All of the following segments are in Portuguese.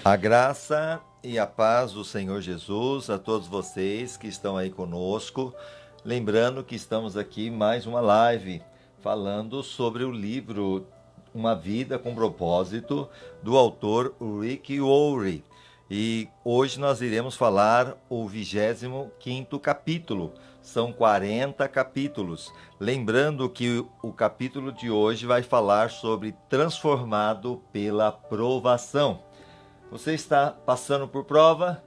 A graça e a paz do Senhor Jesus a todos vocês que estão aí conosco. Lembrando que estamos aqui em mais uma live falando sobre o livro Uma Vida com Propósito, do autor Rick Warren. E hoje nós iremos falar o 25º capítulo. São 40 capítulos. Lembrando que o capítulo de hoje vai falar sobre transformado pela provação. Você está passando por prova?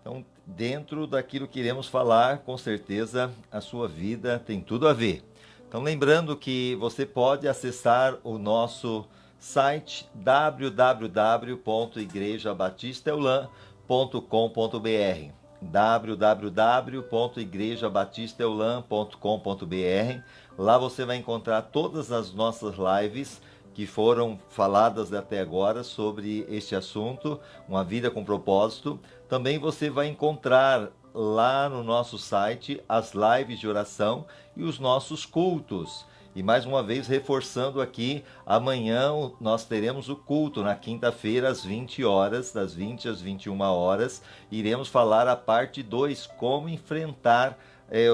Então, dentro daquilo que iremos falar, com certeza a sua vida tem tudo a ver. Então, lembrando que você pode acessar o nosso site www.igrejabatistaeulan.com.br www.igrejabatistaeulan.com.br. Lá você vai encontrar todas as nossas lives que foram faladas até agora sobre este assunto, uma vida com propósito. Também você vai encontrar lá no nosso site as lives de oração e os nossos cultos. E mais uma vez reforçando aqui, amanhã nós teremos o culto na quinta-feira às 20 horas, das 20 às 21 horas. Iremos falar a parte 2, como enfrentar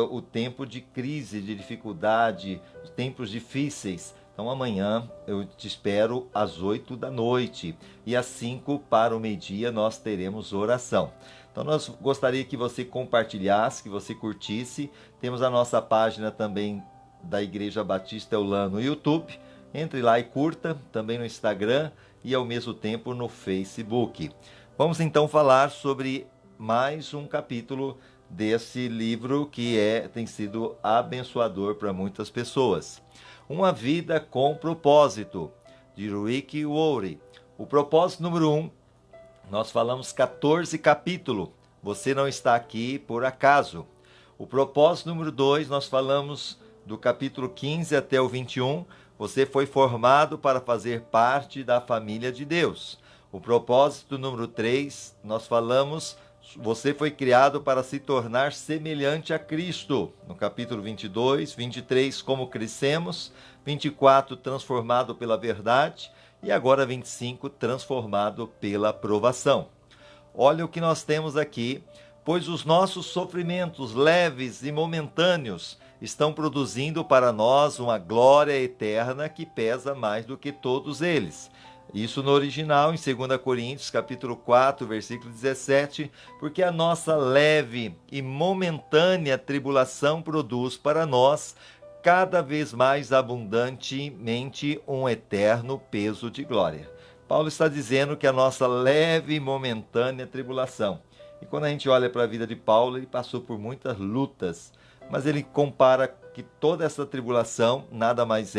o tempo de crise, de dificuldade, tempos difíceis. Então amanhã eu te espero às 8 da noite e às 5 para o meio-dia nós teremos oração. Então nós gostaria que você compartilhasse, que você curtisse. Temos a nossa página também da Igreja Batista Eulan no YouTube. Entre lá e curta, também no Instagram e ao mesmo tempo no Facebook. Vamos então falar sobre mais um capítulo desse livro que tem sido abençoador para muitas pessoas. Uma Vida com Propósito, de Rick Warren. O propósito número 1, nós falamos 14 capítulos. Você não está aqui por acaso. O propósito número 2, nós falamos do capítulo 15 até o 21. Você foi formado para fazer parte da família de Deus. O propósito número 3, nós falamos, você foi criado para se tornar semelhante a Cristo. No capítulo 22, 23, como crescemos. 24, transformado pela verdade. E agora 25, transformado pela provação. Olha o que nós temos aqui. Pois os nossos sofrimentos leves e momentâneos estão produzindo para nós uma glória eterna que pesa mais do que todos eles. Isso no original, em 2 Coríntios, capítulo 4, versículo 17, porque a nossa leve e momentânea tribulação produz para nós cada vez mais abundantemente um eterno peso de glória. Paulo está dizendo que a nossa leve e momentânea tribulação. E quando a gente olha para a vida de Paulo, ele passou por muitas lutas, mas ele compara que toda essa tribulação nada mais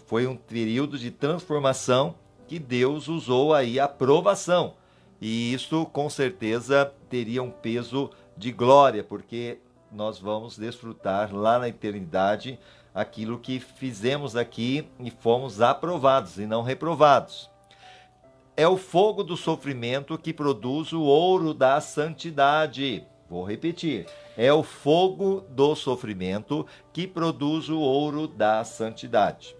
foi um período de transformação que Deus usou aí a provação. E isso com certeza teria um peso de glória, porque nós vamos desfrutar lá na eternidade aquilo que fizemos aqui e fomos aprovados e não reprovados. É o fogo do sofrimento que produz o ouro da santidade. Vou repetir. É o fogo do sofrimento que produz o ouro da santidade.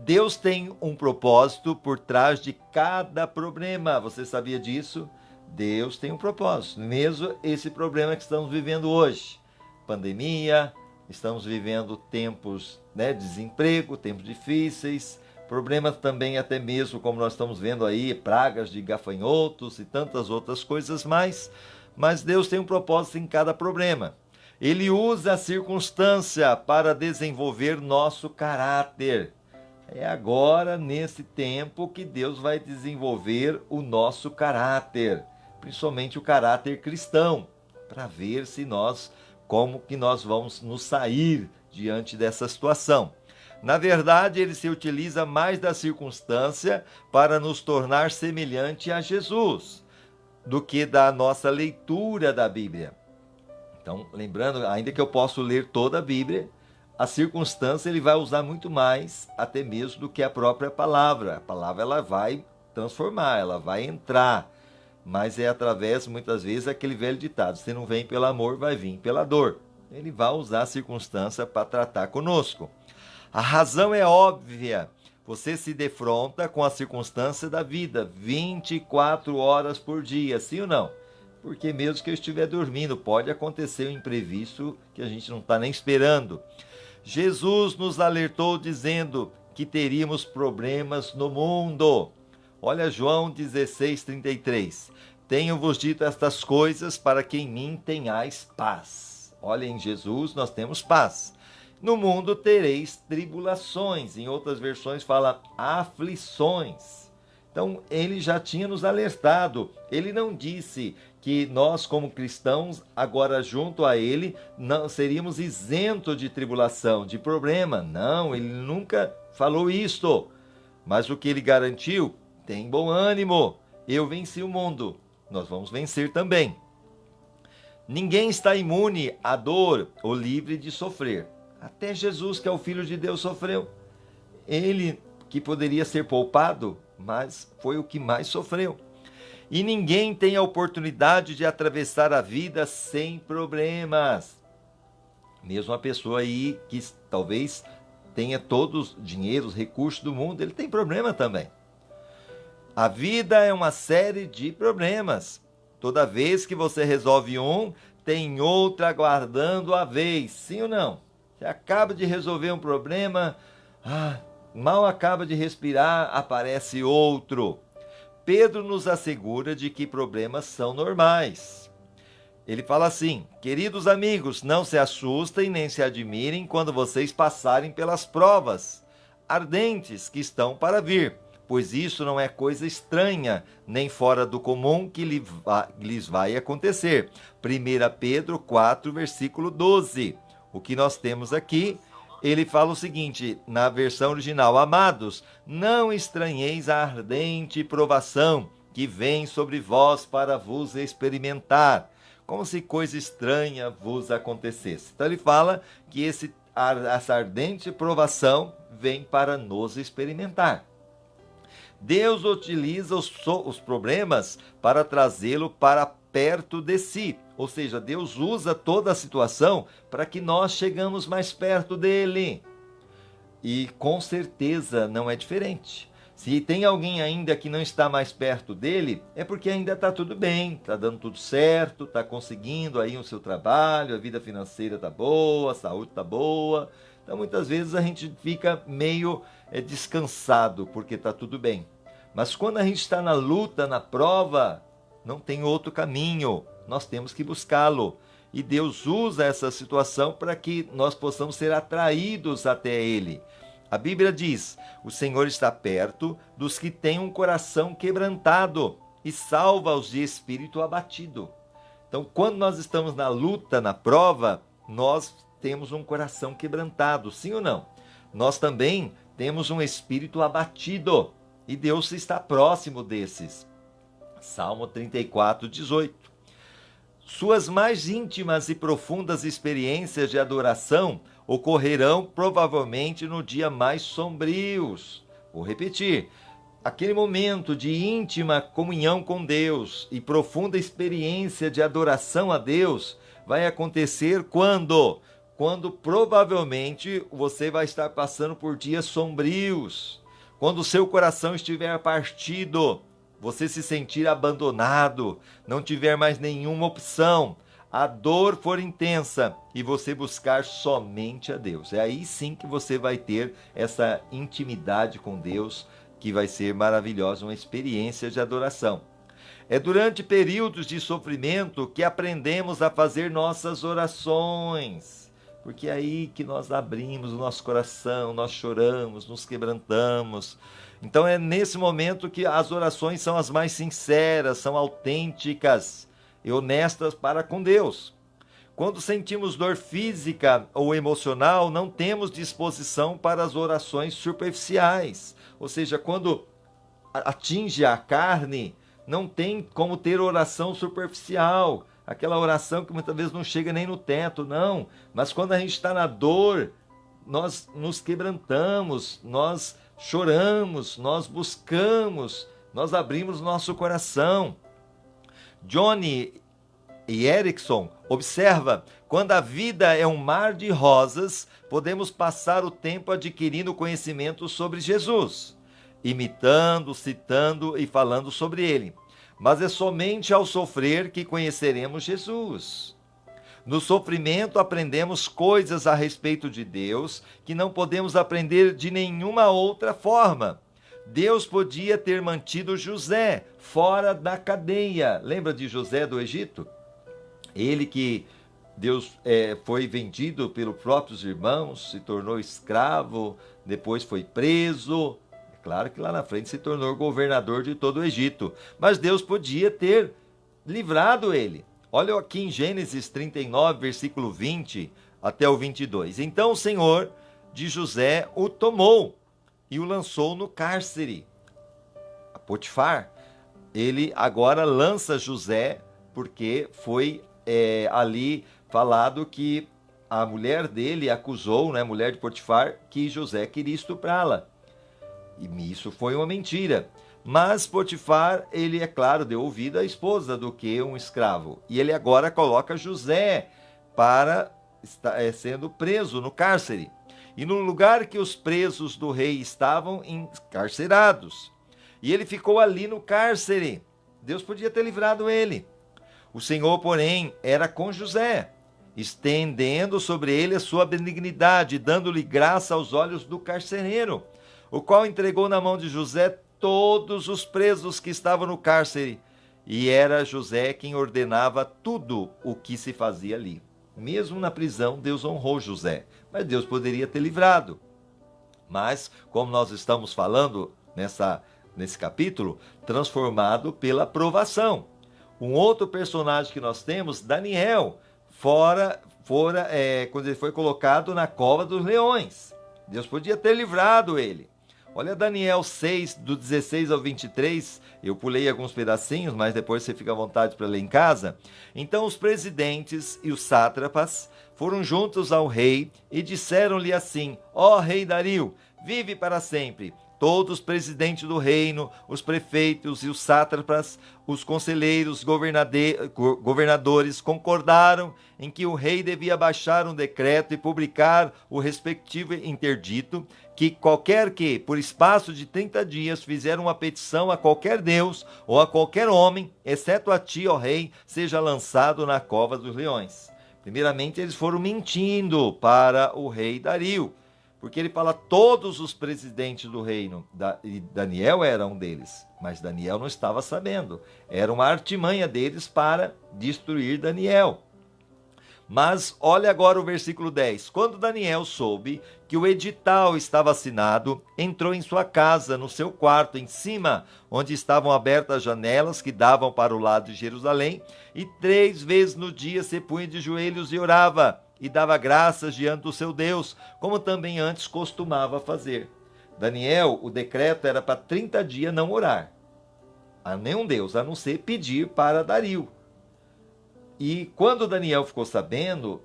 Deus tem um propósito por trás de cada problema. Você sabia disso? Deus tem um propósito. Mesmo esse problema que estamos vivendo hoje. Pandemia, estamos vivendo tempos de desemprego, tempos difíceis. Problemas também até mesmo, como nós estamos vendo aí, pragas de gafanhotos e tantas outras coisas mais. Mas Deus tem um propósito em cada problema. Ele usa a circunstância para desenvolver nosso caráter. É agora, nesse tempo, que Deus vai desenvolver o nosso caráter, principalmente o caráter cristão, para ver se como que nós vamos nos sair diante dessa situação. Na verdade, ele se utiliza mais da circunstância para nos tornar semelhante a Jesus, do que da nossa leitura da Bíblia. Então, lembrando, ainda que eu possa ler toda a Bíblia, a circunstância ele vai usar muito mais, até mesmo do que a própria palavra. A palavra ela vai transformar, ela vai entrar, mas é através, muitas vezes, aquele velho ditado, se não vem pelo amor, vai vir pela dor. Ele vai usar a circunstância para tratar conosco. A razão é óbvia. Você se defronta com a circunstância da vida 24 horas por dia, sim ou não? Porque mesmo que eu estiver dormindo, pode acontecer um imprevisto que a gente não está nem esperando. Jesus nos alertou dizendo que teríamos problemas no mundo. Olha João 16:33. Tenho-vos dito estas coisas para que em mim tenhais paz. Olha, em Jesus nós temos paz. No mundo tereis tribulações. Em outras versões fala aflições. Então ele já tinha nos alertado. Ele não disse que nós como cristãos, agora junto a ele, não seríamos isentos de tribulação, de problema. Não, ele nunca falou isto. Mas o que ele garantiu? Tem bom ânimo. Eu venci o mundo. Nós vamos vencer também. Ninguém está imune à dor ou livre de sofrer. Até Jesus, que é o Filho de Deus, sofreu. Ele que poderia ser poupado, mas foi o que mais sofreu. E ninguém tem a oportunidade de atravessar a vida sem problemas. Mesmo a pessoa aí que talvez tenha todos os dinheiros, recursos do mundo, ele tem problema também. A vida é uma série de problemas. Toda vez que você resolve um, tem outro aguardando a vez. Sim ou não? Você acaba de resolver um problema, mal acaba de respirar, aparece outro. Pedro nos assegura de que problemas são normais. Ele fala assim: queridos amigos, não se assustem nem se admirem quando vocês passarem pelas provas ardentes que estão para vir, pois isso não é coisa estranha, nem fora do comum que lhes vai acontecer. 1 Pedro 4, versículo 12. O que nós temos aqui, ele fala o seguinte, na versão original: amados, não estranheis a ardente provação que vem sobre vós para vos experimentar, como se coisa estranha vos acontecesse. Então ele fala que essa ardente provação vem para nos experimentar. Deus utiliza os problemas para trazê-lo para perto de si. Ou seja, Deus usa toda a situação para que nós chegamos mais perto dele. E com certeza não é diferente. Se tem alguém ainda que não está mais perto dele, é porque ainda está tudo bem, está dando tudo certo, está conseguindo aí o seu trabalho, a vida financeira está boa, a saúde está boa. Então muitas vezes a gente fica meio descansado porque está tudo bem. Mas quando a gente está na luta, na prova, não tem outro caminho. Nós temos que buscá-lo. E Deus usa essa situação para que nós possamos ser atraídos até Ele. A Bíblia diz: o Senhor está perto dos que têm um coração quebrantado e salva-os de espírito abatido. Então, quando nós estamos na luta, na prova, nós temos um coração quebrantado, sim ou não? Nós também temos um espírito abatido e Deus está próximo desses. Salmo 34, 18. Suas mais íntimas e profundas experiências de adoração ocorrerão provavelmente no dia mais sombrios. Vou repetir. Aquele momento de íntima comunhão com Deus e profunda experiência de adoração a Deus vai acontecer quando? Quando provavelmente você vai estar passando por dias sombrios. Quando o seu coração estiver partido, você se sentir abandonado, não tiver mais nenhuma opção, a dor for intensa e você buscar somente a Deus. É aí sim que você vai ter essa intimidade com Deus, que vai ser maravilhosa, uma experiência de adoração. É durante períodos de sofrimento que aprendemos a fazer nossas orações, porque é aí que nós abrimos o nosso coração, nós choramos, nos quebrantamos. Então é nesse momento que as orações são as mais sinceras, são autênticas e honestas para com Deus. Quando sentimos dor física ou emocional, não temos disposição para as orações superficiais. Ou seja, quando atinge a carne, não tem como ter oração superficial. Aquela oração que muitas vezes não chega nem no teto, não. Mas quando a gente está na dor, nós nos quebrantamos, nós choramos, nós buscamos, nós abrimos nosso coração. Johnny e Erickson observa: quando a vida é um mar de rosas, podemos passar o tempo adquirindo conhecimento sobre Jesus, imitando, citando e falando sobre ele. Mas é somente ao sofrer que conheceremos Jesus. No sofrimento aprendemos coisas a respeito de Deus que não podemos aprender de nenhuma outra forma. Deus podia ter mantido José fora da cadeia. Lembra de José do Egito? Ele que Deus foi vendido pelos próprios irmãos, se tornou escravo, depois foi preso. É claro que lá na frente se tornou governador de todo o Egito. Mas Deus podia ter livrado ele. Olha aqui em Gênesis 39, versículo 20 até o 22. Então o Senhor de José o tomou e o lançou no cárcere. A Potifar, ele agora lança José porque foi ali falado que a mulher dele acusou, né, a mulher de Potifar, que José queria estuprá-la. E isso foi uma mentira. Mas Potifar, ele, é claro, deu ouvido à esposa do que um escravo. E ele agora coloca José para sendo preso no cárcere. E no lugar que os presos do rei estavam encarcerados. E ele ficou ali no cárcere. Deus podia ter livrado ele. O Senhor, porém, era com José, estendendo sobre ele a sua benignidade, dando-lhe graça aos olhos do carcereiro, o qual entregou na mão de José todos os presos que estavam no cárcere. E era José quem ordenava tudo o que se fazia ali. Mesmo na prisão, Deus honrou José, mas Deus poderia ter livrado. Mas, como nós estamos falando nesse capítulo, transformado pela provação. Um outro personagem que nós temos, Daniel, quando ele foi colocado na cova dos leões. Deus podia ter livrado ele. Olha Daniel 6, do 16 ao 23, eu pulei alguns pedacinhos, mas depois você fica à vontade para ler em casa. Então os presidentes e os sátrapas foram juntos ao rei e disseram-lhe assim: ó rei Dario, vive para sempre. Todos os presidentes do reino, os prefeitos e os sátrapas, os conselheiros, governadores concordaram em que o rei devia baixar um decreto e publicar o respectivo interdito, que qualquer que, por espaço de 30 dias, fizer uma petição a qualquer deus ou a qualquer homem, exceto a ti, ó rei, seja lançado na cova dos leões. Primeiramente, eles foram mentindo para o rei Dario, porque ele fala todos os presidentes do reino, e Daniel era um deles, mas Daniel não estava sabendo. Era uma artimanha deles para destruir Daniel. Mas olha agora o versículo 10. Quando Daniel soube que o edital estava assinado, entrou em sua casa, no seu quarto, em cima, onde estavam abertas as janelas que davam para o lado de Jerusalém, e 3 vezes no dia se punha de joelhos e orava, e dava graças diante do seu Deus, como também antes costumava fazer. Daniel, o decreto era para 30 dias não orar a nenhum Deus, a não ser pedir para Dario. E quando Daniel ficou sabendo,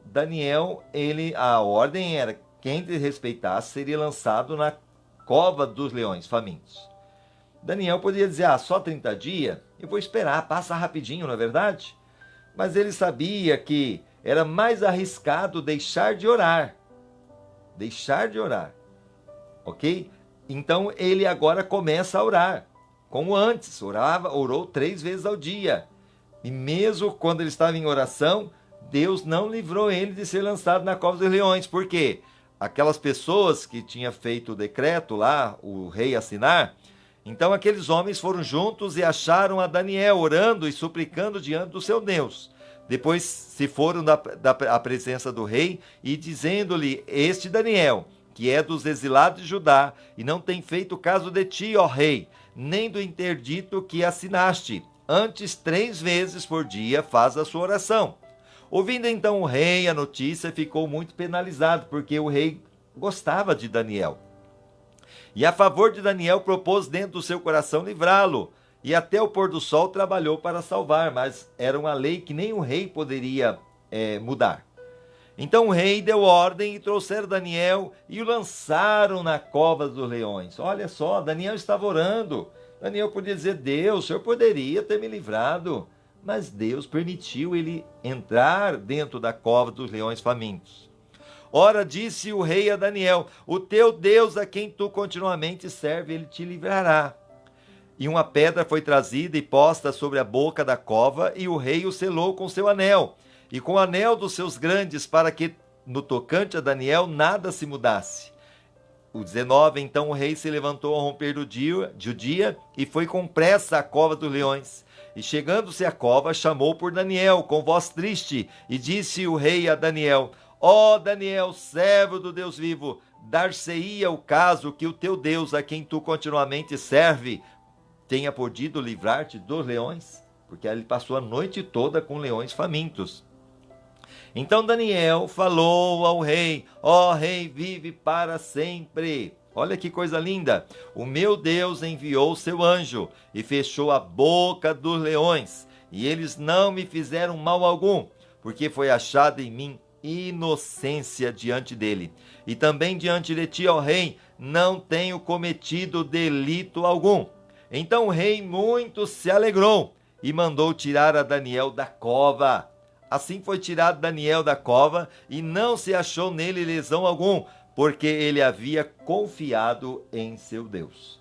a ordem era: quem desrespeitasse seria lançado na cova dos leões famintos. Daniel poderia dizer: só 30 dias? Eu vou esperar, passa rapidinho, não é verdade? Mas ele sabia que era mais arriscado deixar de orar. Deixar de orar. Ok? Então ele agora começa a orar. Como antes, orou 3 vezes ao dia. E mesmo quando ele estava em oração, Deus não livrou ele de ser lançado na cova dos leões. Por quê? Aquelas pessoas que tinham feito o decreto lá, o rei assinar, então aqueles homens foram juntos e acharam a Daniel orando e suplicando diante do seu Deus. Depois se foram da presença do rei e dizendo-lhe: este Daniel, que é dos exilados de Judá, e não tem feito caso de ti, ó rei, nem do interdito que assinaste. Antes 3 vezes por dia faz a sua oração. Ouvindo então o rei a notícia, ficou muito penalizado, porque o rei gostava de Daniel. E a favor de Daniel propôs dentro do seu coração livrá-lo, e até o pôr do sol trabalhou para salvar, mas era uma lei que nem o rei poderia mudar. Então o rei deu ordem e trouxeram Daniel e o lançaram na cova dos leões. Olha só, Daniel estava orando. Daniel podia dizer: Deus, o Senhor poderia ter me livrado, mas Deus permitiu ele entrar dentro da cova dos leões famintos. Ora, disse o rei a Daniel: o teu Deus, a quem tu continuamente serve, ele te livrará. E uma pedra foi trazida e posta sobre a boca da cova, e o rei o selou com seu anel, e com o anel dos seus grandes, para que no tocante a Daniel nada se mudasse. O 19, então o rei se levantou ao romper do dia e foi com pressa à cova dos leões. E chegando-se à cova, chamou por Daniel com voz triste, e disse o rei a Daniel: ó Daniel, servo do Deus vivo, dar-se-ia o caso que o teu Deus, a quem tu continuamente serve, tenha podido livrar-te dos leões? Porque ele passou a noite toda com leões famintos. Então Daniel falou ao rei: ó rei, vive para sempre. Olha que coisa linda! O meu Deus enviou seu anjo e fechou a boca dos leões, e eles não me fizeram mal algum, porque foi achada em mim inocência diante dele. E também diante de ti, ó rei, não tenho cometido delito algum. Então o rei muito se alegrou e mandou tirar a Daniel da cova. Assim foi tirado Daniel da cova, e não se achou nele lesão algum, porque ele havia confiado em seu Deus.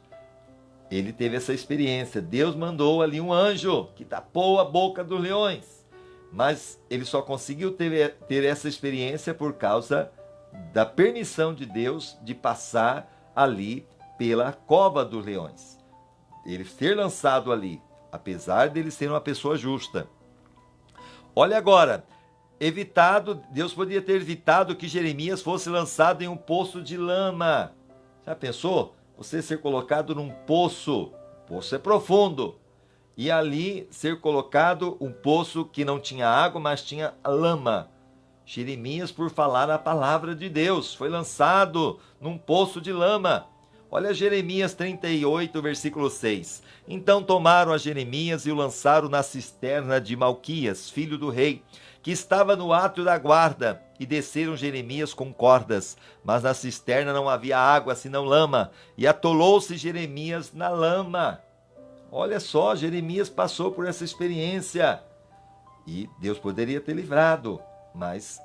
Ele teve essa experiência. Deus mandou ali um anjo que tapou a boca dos leões. Mas ele só conseguiu ter essa experiência por causa da permissão de Deus de passar ali pela cova dos leões. Ele ser lançado ali, apesar dele ser uma pessoa justa. Olha agora, Deus poderia ter evitado que Jeremias fosse lançado em um poço de lama. Já pensou? Você ser colocado num poço, o poço é profundo, e ali ser colocado um poço que não tinha água, mas tinha lama. Jeremias, por falar a palavra de Deus, foi lançado num poço de lama. Olha Jeremias 38, versículo 6. Então tomaram a Jeremias e o lançaram na cisterna de Malquias, filho do rei, que estava no átrio da guarda, e desceram Jeremias com cordas. Mas na cisterna não havia água, senão lama, e atolou-se Jeremias na lama. Olha só, Jeremias passou por essa experiência. E Deus poderia ter livrado, mas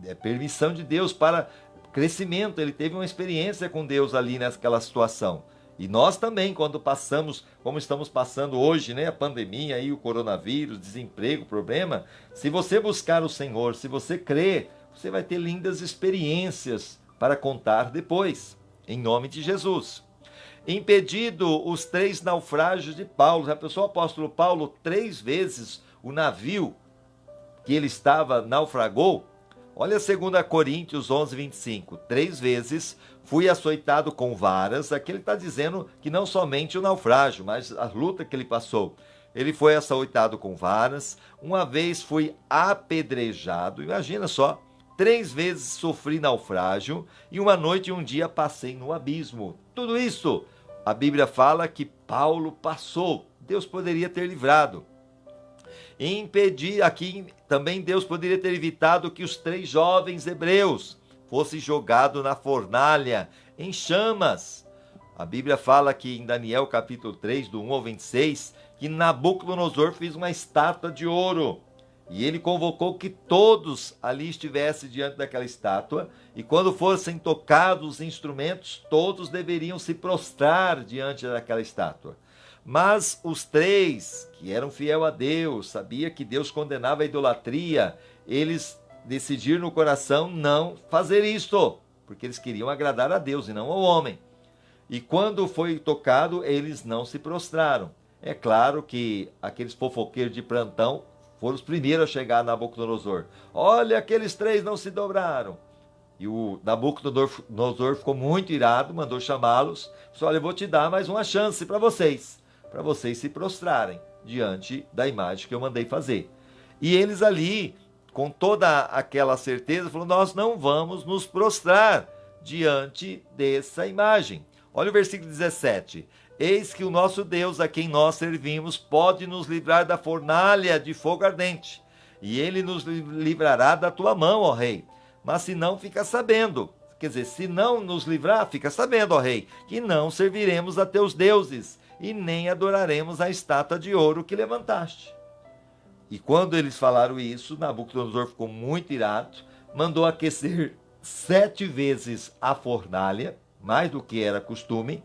é permissão de Deus para crescimento. Ele teve uma experiência com Deus ali naquela situação. E nós também, quando passamos, como estamos passando hoje, né, a pandemia, aí, o coronavírus, desemprego, problema, se você buscar o Senhor, se você crer, você vai ter lindas experiências para contar depois, em nome de Jesus. Impedido os 3 naufrágios de Paulo. Já pensou o apóstolo Paulo 3 vezes o navio que ele estava naufragou? Olha 2 Coríntios 11, 25. 3 vezes fui açoitado com varas. Aqui ele está dizendo que não somente o naufrágio, mas a luta que ele passou. Ele foi açoitado com varas. Uma vez fui apedrejado. Imagina só. 3 vezes sofri naufrágio. E uma noite e um dia passei no abismo. Tudo isso, a Bíblia fala que Paulo passou. Deus poderia ter livrado. Impedir, aqui também Deus poderia ter evitado que os 3 jovens hebreus fossem jogados na fornalha, em chamas. A Bíblia fala que em Daniel capítulo 3, do 1 ao 26, que Nabucodonosor fez uma estátua de ouro. E ele convocou que todos ali estivessem diante daquela estátua, e quando fossem tocados os instrumentos, todos deveriam se prostrar diante daquela estátua. Mas os 3 que eram fiel a Deus, sabia que Deus condenava a idolatria, eles decidiram no coração não fazer isto, porque eles queriam agradar a Deus e não ao homem. E quando foi tocado, eles não se prostraram. É claro que aqueles fofoqueiros de plantão foram os primeiros a chegar a Nabucodonosor. Olha, aqueles 3 não se dobraram. E o Nabucodonosor ficou muito irado, mandou chamá-los. Disse: olha, eu vou te dar mais uma chance para vocês se prostrarem diante da imagem que eu mandei fazer. E eles ali, com toda aquela certeza, falaram: nós não vamos nos prostrar diante dessa imagem. Olha o versículo 17. Eis que o nosso Deus, a quem nós servimos, pode nos livrar da fornalha de fogo ardente, e ele nos livrará da tua mão, ó rei. Mas se não, fica sabendo, quer dizer, se não nos livrar, fica sabendo, ó rei, que não serviremos a teus deuses, e nem adoraremos a estátua de ouro que levantaste. E quando eles falaram isso, Nabucodonosor ficou muito irado, mandou aquecer 7 vezes a fornalha, mais do que era costume,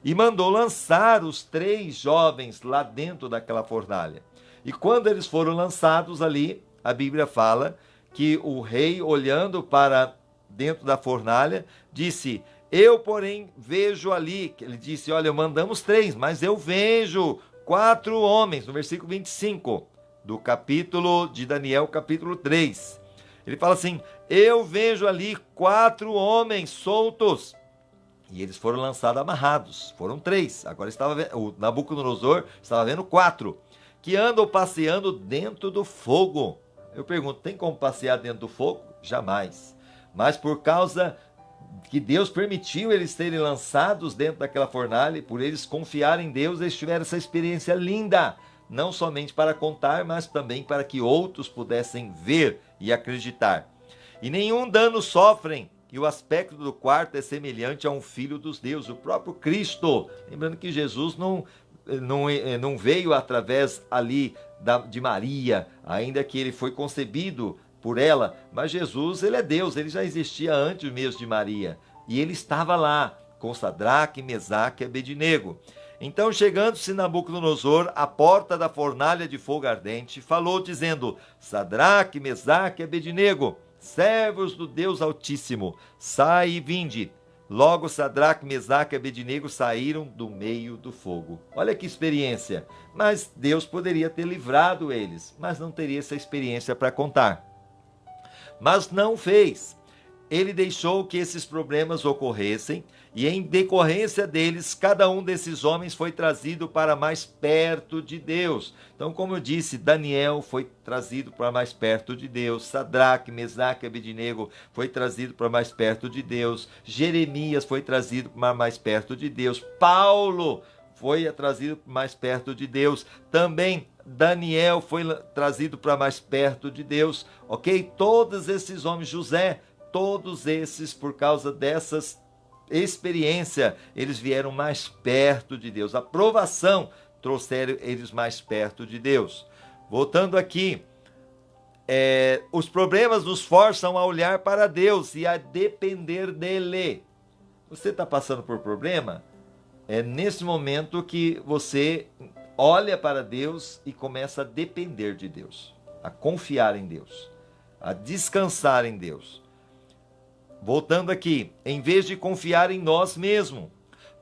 e mandou lançar os 3 jovens lá dentro daquela fornalha. E quando eles foram lançados ali, a Bíblia fala que o rei, olhando para dentro da fornalha, disse: eu, porém, vejo ali, ele disse, olha, mandamos 3, mas eu vejo 4 homens, no versículo 25 do capítulo de Daniel, capítulo 3. Ele fala assim: eu vejo ali 4 homens soltos. E eles foram lançados amarrados. Foram 3. Agora o Nabucodonosor estava vendo 4. Que andam passeando dentro do fogo. Eu pergunto, tem como passear dentro do fogo? Jamais. Mas por causa que Deus permitiu eles serem lançados dentro daquela fornalha, e por eles confiarem em Deus, eles tiveram essa experiência linda. Não somente para contar, mas também para que outros pudessem ver e acreditar. E nenhum dano sofrem. E o aspecto do quarto é semelhante a um filho dos deuses, o próprio Cristo. Lembrando que Jesus não veio através ali de Maria, ainda que ele foi concebido por ela, mas Jesus, ele é Deus, ele já existia antes mesmo de Maria. E ele estava lá, com Sadraque, Mesaque e Abednego. Então, chegando-se Nabucodonosor à porta da fornalha de fogo ardente, falou dizendo: Sadraque, Mesaque e Abednego, servos do Deus Altíssimo, sai e vinde. Logo Sadraque, Mesaque e Abednego saíram do meio do fogo. Olha que experiência! Mas Deus poderia ter livrado eles, mas não teria essa experiência para contar. Mas não fez. Ele deixou que esses problemas ocorressem e, em decorrência deles, cada um desses homens foi trazido para mais perto de Deus. Então, como eu disse, Daniel foi trazido para mais perto de Deus, Sadraque, Mesaque e Abednego foi trazido para mais perto de Deus, Jeremias foi trazido para mais perto de Deus, Paulo foi trazido para mais perto de Deus, também Daniel foi trazido para mais perto de Deus, ok? Todos esses homens, José, todos esses, por causa dessas experiência, eles vieram mais perto de Deus. A provação trouxeram eles mais perto de Deus. Voltando aqui, os problemas nos forçam a olhar para Deus e a depender dele. Você está passando por problema? É nesse momento que você olha para Deus e começa a depender de Deus, a confiar em Deus, a descansar em Deus. Voltando aqui, em vez de confiar em nós mesmos,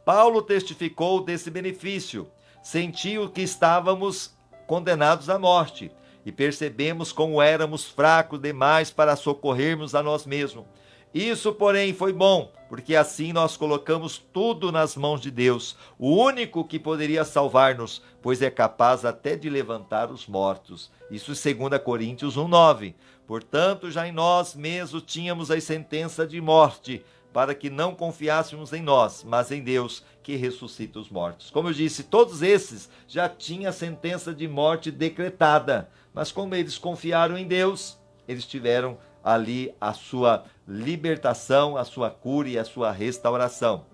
Paulo testificou desse benefício, sentiu que estávamos condenados à morte e percebemos como éramos fracos demais para socorrermos a nós mesmos. Isso, porém, foi bom, porque assim nós colocamos tudo nas mãos de Deus, o único que poderia salvar-nos, pois é capaz até de levantar os mortos. Isso 2 Coríntios 1:9. Portanto, já em nós mesmos tínhamos a sentença de morte, para que não confiássemos em nós, mas em Deus, que ressuscita os mortos. Como eu disse, todos esses já tinham a sentença de morte decretada, mas como eles confiaram em Deus, eles tiveram ali a sua libertação, a sua cura e a sua restauração.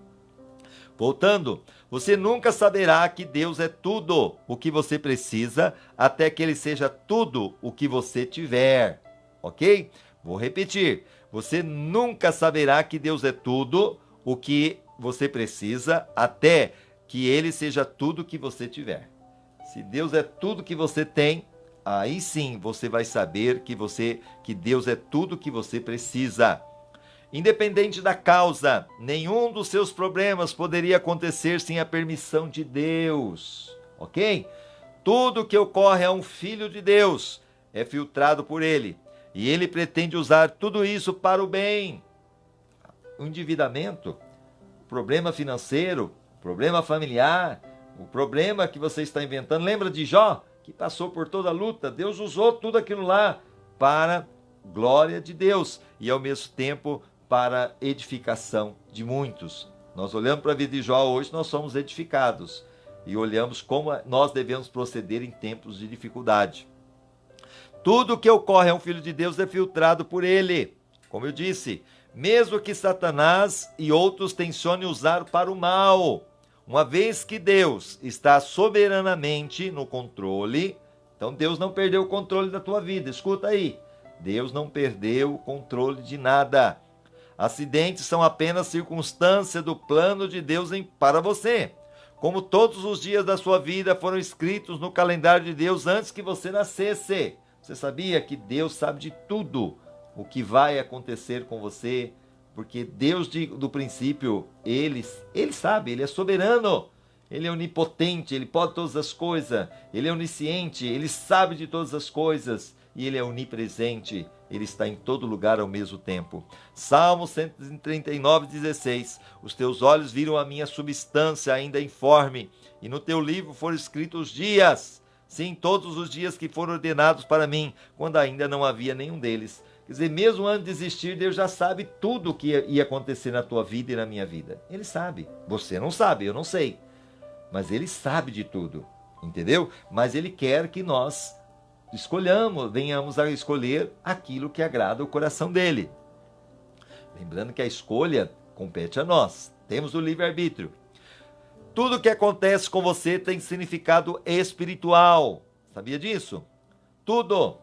Voltando, você nunca saberá que Deus é tudo o que você precisa, até que Ele seja tudo o que você tiver, ok? Vou repetir, você nunca saberá que Deus é tudo o que você precisa, até que Ele seja tudo o que você tiver. Se Deus é tudo que você tem, aí sim você vai saber que Deus é tudo que você precisa. Independente da causa, nenhum dos seus problemas poderia acontecer sem a permissão de Deus, ok? Tudo que ocorre a um filho de Deus é filtrado por Ele, e Ele pretende usar tudo isso para o bem. O endividamento, o problema financeiro, o problema familiar, o problema que você está inventando. Lembra de Jó, que passou por toda a luta? Deus usou tudo aquilo lá para glória de Deus e ao mesmo tempo para edificação de muitos. Nós olhamos para a vida de Jó hoje, nós somos edificados e olhamos como nós devemos proceder em tempos de dificuldade. Tudo que ocorre a um filho de Deus é filtrado por ele. Como eu disse, mesmo que Satanás e outros tensionem usar para o mal, uma vez que Deus está soberanamente no controle, Então Deus não perdeu o controle da tua vida. Escuta aí. Deus não perdeu o controle de nada. Acidentes são apenas circunstância do plano de Deus para você. Como todos os dias da sua vida foram escritos no calendário de Deus antes que você nascesse. Você sabia que Deus sabe de tudo o que vai acontecer com você? Porque Deus do princípio, Ele sabe, Ele é soberano. Ele é onipotente, Ele pode todas as coisas. Ele é onisciente, Ele sabe de todas as coisas. E Ele é onipresente, Ele está em todo lugar ao mesmo tempo. Salmo 139, 16. Os teus olhos viram a minha substância ainda informe, e no teu livro foram escritos os dias, sim, todos os dias que foram ordenados para mim, quando ainda não havia nenhum deles. Quer dizer, mesmo antes de existir, Deus já sabe tudo o que ia acontecer na tua vida e na minha vida. Ele sabe. Você não sabe, eu não sei. Mas Ele sabe de tudo, entendeu? Mas Ele quer que nós venhamos a escolher aquilo que agrada o coração dele. Lembrando que a escolha compete a nós. Temos o livre-arbítrio. Tudo que acontece com você tem significado espiritual. Sabia disso? Tudo.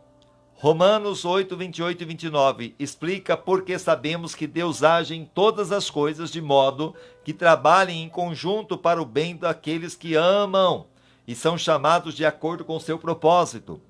Romanos 8, 28 e 29 explica porque sabemos que Deus age em todas as coisas de modo que trabalhem em conjunto para o bem daqueles que amam e são chamados de acordo com o seu propósito.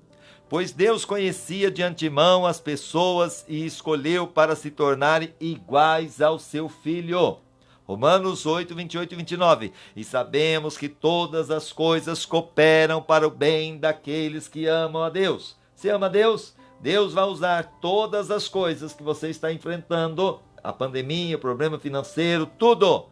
Pois Deus conhecia de antemão as pessoas e escolheu para se tornarem iguais ao seu Filho. Romanos 8, 28 e 29. E sabemos que todas as coisas cooperam para o bem daqueles que amam a Deus. Você ama a Deus? Deus vai usar todas as coisas que você está enfrentando, a pandemia, o problema financeiro, tudo.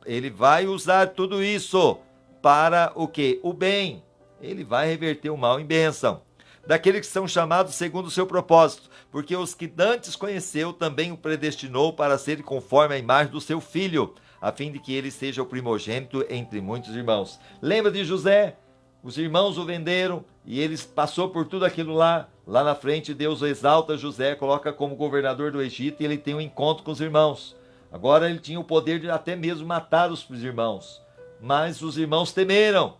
Ele vai usar tudo isso para o quê? O bem. Ele vai reverter o mal em bênção. Daqueles que são chamados segundo o seu propósito, porque os que dantes conheceu também o predestinou para ser conforme a imagem do seu filho, a fim de que ele seja o primogênito entre muitos irmãos. Lembra de José? Os irmãos o venderam e ele passou por tudo aquilo lá. Lá na frente Deus exalta José, coloca como governador do Egito e ele tem um encontro com os irmãos. Agora ele tinha o poder de até mesmo matar os irmãos, mas os irmãos temeram.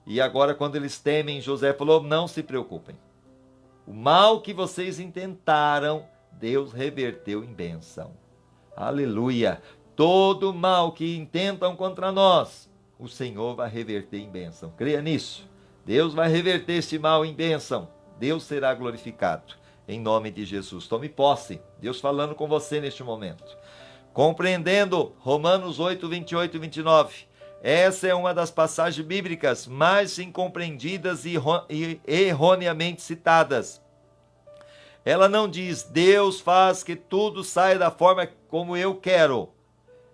E agora quando eles temem, José falou, não se preocupem. O mal que vocês intentaram, Deus reverteu em bênção. Aleluia! Todo mal que intentam contra nós, o Senhor vai reverter em bênção. Creia nisso. Deus vai reverter esse mal em bênção. Deus será glorificado. Em nome de Jesus. Tome posse. Deus falando com você neste momento. Compreendendo Romanos 8, 28 e 29. Essa é uma das passagens bíblicas mais incompreendidas e erroneamente citadas. Ela não diz, Deus faz que tudo saia da forma como eu quero.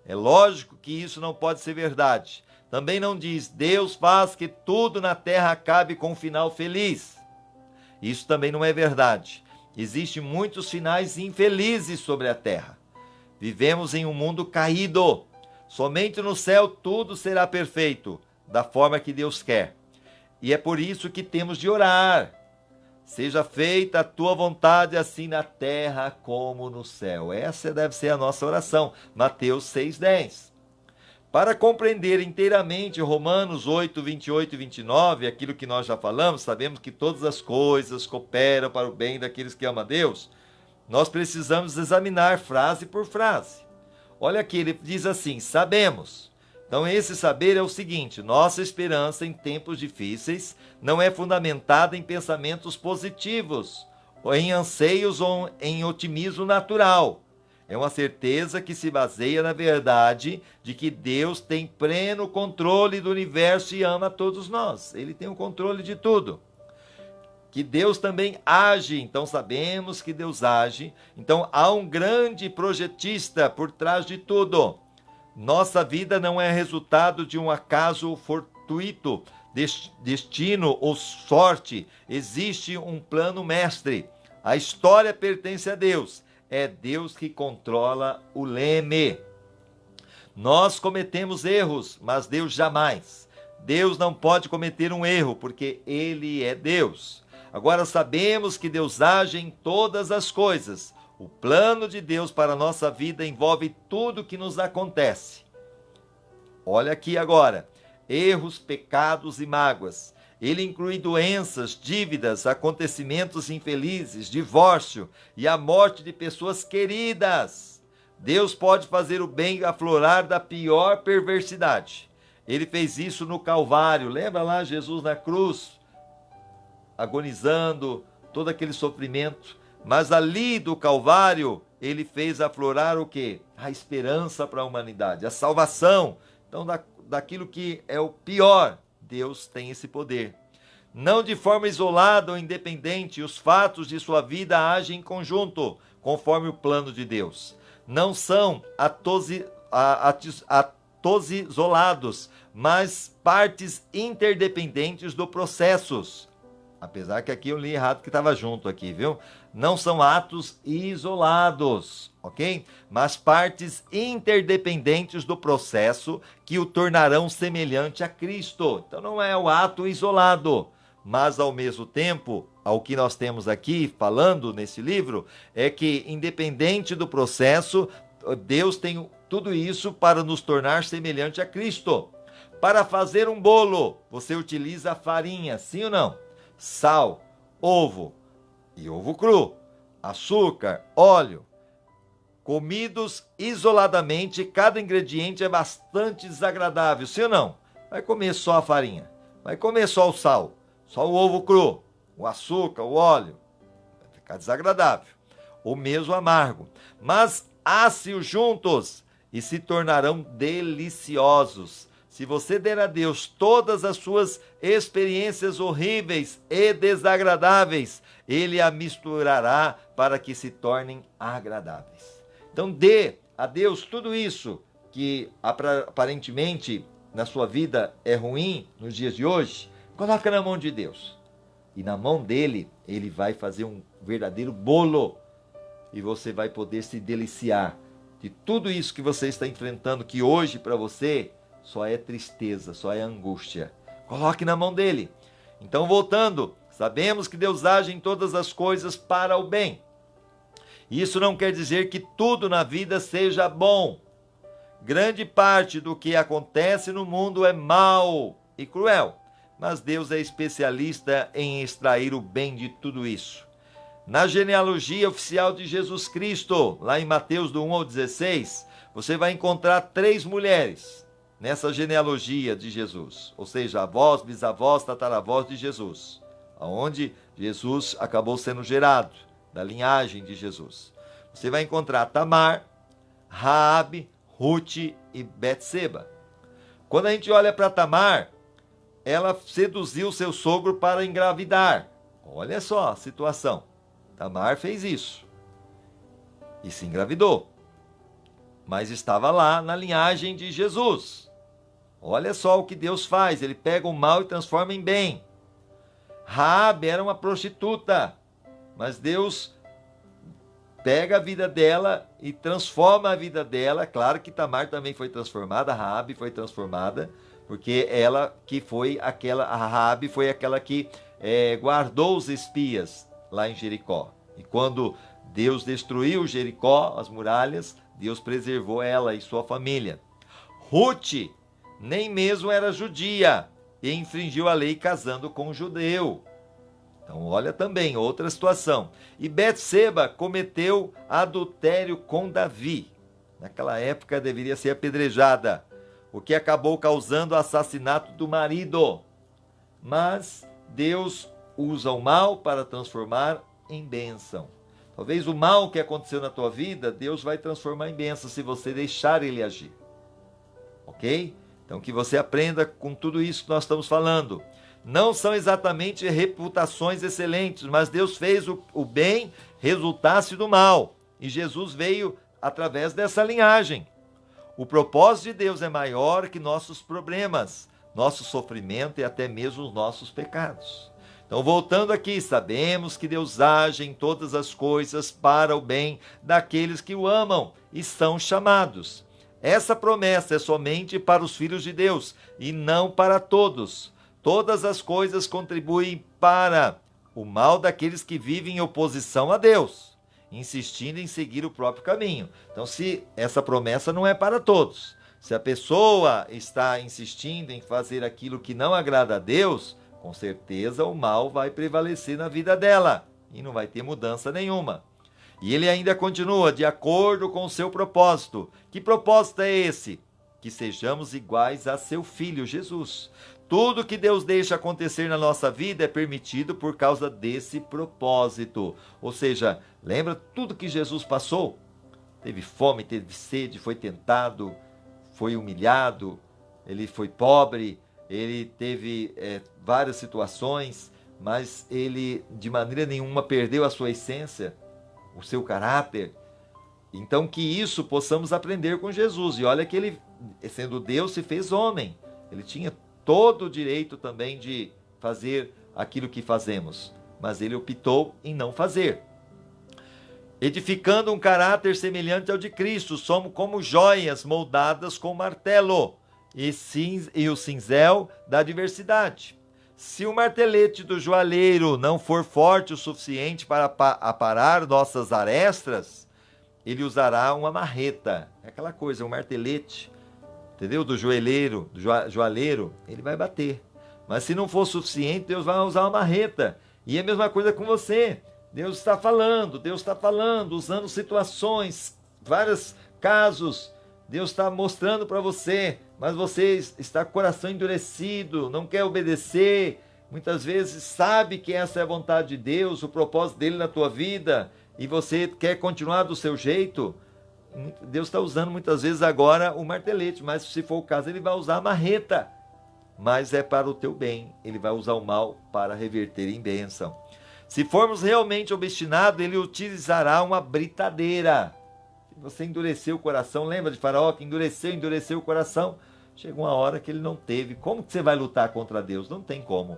É lógico que isso não pode ser verdade. Também não diz, Deus faz que tudo na terra acabe com um final feliz. Isso também não é verdade. Existem muitos finais infelizes sobre a terra. Vivemos em um mundo caído. Somente no céu tudo será perfeito, da forma que Deus quer. E é por isso que temos de orar. Seja feita a tua vontade, assim na terra como no céu. Essa deve ser a nossa oração. Mateus 6,10. Para compreender inteiramente Romanos 8, 28 e 29, aquilo que nós já falamos, sabemos que todas as coisas cooperam para o bem daqueles que amam a Deus, nós precisamos examinar frase por frase. Olha aqui, ele diz assim, sabemos. Então esse saber é o seguinte, nossa esperança em tempos difíceis não é fundamentada em pensamentos positivos, ou em anseios ou em otimismo natural. É uma certeza que se baseia na verdade de que Deus tem pleno controle do universo e ama a todos nós. Ele tem o controle de tudo. Que Deus também age, então sabemos que Deus age. Então há um grande projetista por trás de tudo. Nossa vida não é resultado de um acaso fortuito, destino ou sorte. Existe um plano mestre. A história pertence a Deus. É Deus que controla o leme. Nós cometemos erros, mas Deus jamais. Deus não pode cometer um erro, porque Ele é Deus. Agora sabemos que Deus age em todas as coisas. O plano de Deus para a nossa vida envolve tudo que nos acontece. Olha aqui agora. Erros, pecados e mágoas. Ele inclui doenças, dívidas, acontecimentos infelizes, divórcio e a morte de pessoas queridas. Deus pode fazer o bem aflorar da pior perversidade. Ele fez isso no Calvário. Lembra lá Jesus na cruz, agonizando, todo aquele sofrimento. Mas ali do Calvário, ele fez aflorar o quê? A esperança para a humanidade, a salvação. Então, daquilo que é o pior, Deus tem esse poder. Não de forma isolada ou independente, os fatos de sua vida agem em conjunto, conforme o plano de Deus. Não são atos isolados, mas partes interdependentes do processo. Apesar que aqui eu li errado que estava junto aqui, viu? Não são atos isolados, ok? Mas partes interdependentes do processo que o tornarão semelhante a Cristo. Então não é o ato isolado, mas ao mesmo tempo, ao que nós temos aqui falando nesse livro, é que independente do processo, Deus tem tudo isso para nos tornar semelhante a Cristo. Para fazer um bolo, você utiliza farinha, sim ou não? Sal, ovo e ovo cru, açúcar, óleo. Comidos isoladamente, cada ingrediente é bastante desagradável, sim ou não? Vai comer só a farinha, vai comer só o sal, só o ovo cru, o açúcar, o óleo, vai ficar desagradável, ou mesmo amargo. Mas asse-os juntos e se tornarão deliciosos. Se você der a Deus todas as suas experiências horríveis e desagradáveis, Ele a misturará para que se tornem agradáveis. Então dê a Deus tudo isso que aparentemente na sua vida é ruim nos dias de hoje, coloca na mão de Deus. E na mão dele, Ele vai fazer um verdadeiro bolo. E você vai poder se deliciar de tudo isso que você está enfrentando, que hoje para você só é tristeza, só é angústia. Coloque na mão dele. Então, voltando, sabemos que Deus age em todas as coisas para o bem. Isso não quer dizer que tudo na vida seja bom. Grande parte do que acontece no mundo é mau e cruel, mas Deus é especialista em extrair o bem de tudo isso. Na genealogia oficial de Jesus Cristo, lá em Mateus do 1 ao 16, você vai encontrar 3 mulheres nessa genealogia de Jesus, ou seja, avós, bisavós, tataravós de Jesus, aonde Jesus acabou sendo gerado, da linhagem de Jesus. Você vai encontrar Tamar, Raabe, Ruth e Betseba. Quando a gente olha para Tamar, ela seduziu seu sogro para engravidar. Olha só a situação. Tamar fez isso e se engravidou, mas estava lá na linhagem de Jesus. Olha só o que Deus faz, ele pega o mal e transforma em bem. Raabe era uma prostituta, mas Deus pega a vida dela e transforma a vida dela. Claro que Tamar também foi transformada, Raabe foi transformada, porque ela que foi aquela, a Raabe foi aquela que guardou os espias lá em Jericó. E quando Deus destruiu Jericó, as muralhas, Deus preservou ela e sua família. Ruth nem mesmo era judia e infringiu a lei casando com um judeu. Então olha também outra situação. E Betseba cometeu adultério com Davi. Naquela época deveria ser apedrejada, o que acabou causando o assassinato do marido. Mas Deus usa o mal para transformar em bênção. Talvez o mal que aconteceu na tua vida, Deus vai transformar em bênção se você deixar Ele agir. Ok? Então que você aprenda com tudo isso que nós estamos falando. Não são exatamente reputações excelentes, mas Deus fez o bem resultasse do mal. E Jesus veio através dessa linhagem. O propósito de Deus é maior que nossos problemas, nosso sofrimento e até mesmo os nossos pecados. Então, voltando aqui, sabemos que Deus age em todas as coisas para o bem daqueles que o amam e são chamados. Essa promessa é somente para os filhos de Deus e não para todos. Todas as coisas contribuem para o mal daqueles que vivem em oposição a Deus, insistindo em seguir o próprio caminho. Então, se essa promessa não é para todos, se a pessoa está insistindo em fazer aquilo que não agrada a Deus, com certeza o mal vai prevalecer na vida dela e não vai ter mudança nenhuma. E ele ainda continua, de acordo com o seu propósito. Que propósito é esse? Que sejamos iguais a seu Filho, Jesus. Tudo que Deus deixa acontecer na nossa vida é permitido por causa desse propósito. Ou seja, lembra tudo que Jesus passou? Teve fome, teve sede, foi tentado, foi humilhado, ele foi pobre, ele teve várias situações, mas ele de maneira nenhuma perdeu a sua essência, o seu caráter. Então que isso possamos aprender com Jesus. E olha que ele, sendo Deus, se fez homem. Ele tinha todo o direito também de fazer aquilo que fazemos, mas ele optou em não fazer. Edificando um caráter semelhante ao de Cristo, somos como joias moldadas com martelo e o cinzel da diversidade. Se o martelete do joalheiro não for forte o suficiente para aparar nossas arestas, ele usará uma marreta. É aquela coisa, um martelete, entendeu? Do joalheiro, ele vai bater. Mas se não for suficiente, Deus vai usar uma marreta. E é a mesma coisa com você. Deus está falando, usando situações, vários casos. Deus está mostrando para você, mas você está com o coração endurecido, não quer obedecer. Muitas vezes sabe que essa é a vontade de Deus, o propósito dele na tua vida, e você quer continuar do seu jeito. Deus está usando muitas vezes agora o martelete, mas se for o caso, ele vai usar a marreta. Mas é para o teu bem, ele vai usar o mal para reverter em bênção. Se formos realmente obstinados, ele utilizará uma britadeira. Se você endureceu o coração, lembra de Faraó que endureceu o coração? Chegou uma hora que ele não teve. Como que você vai lutar contra Deus? Não tem como.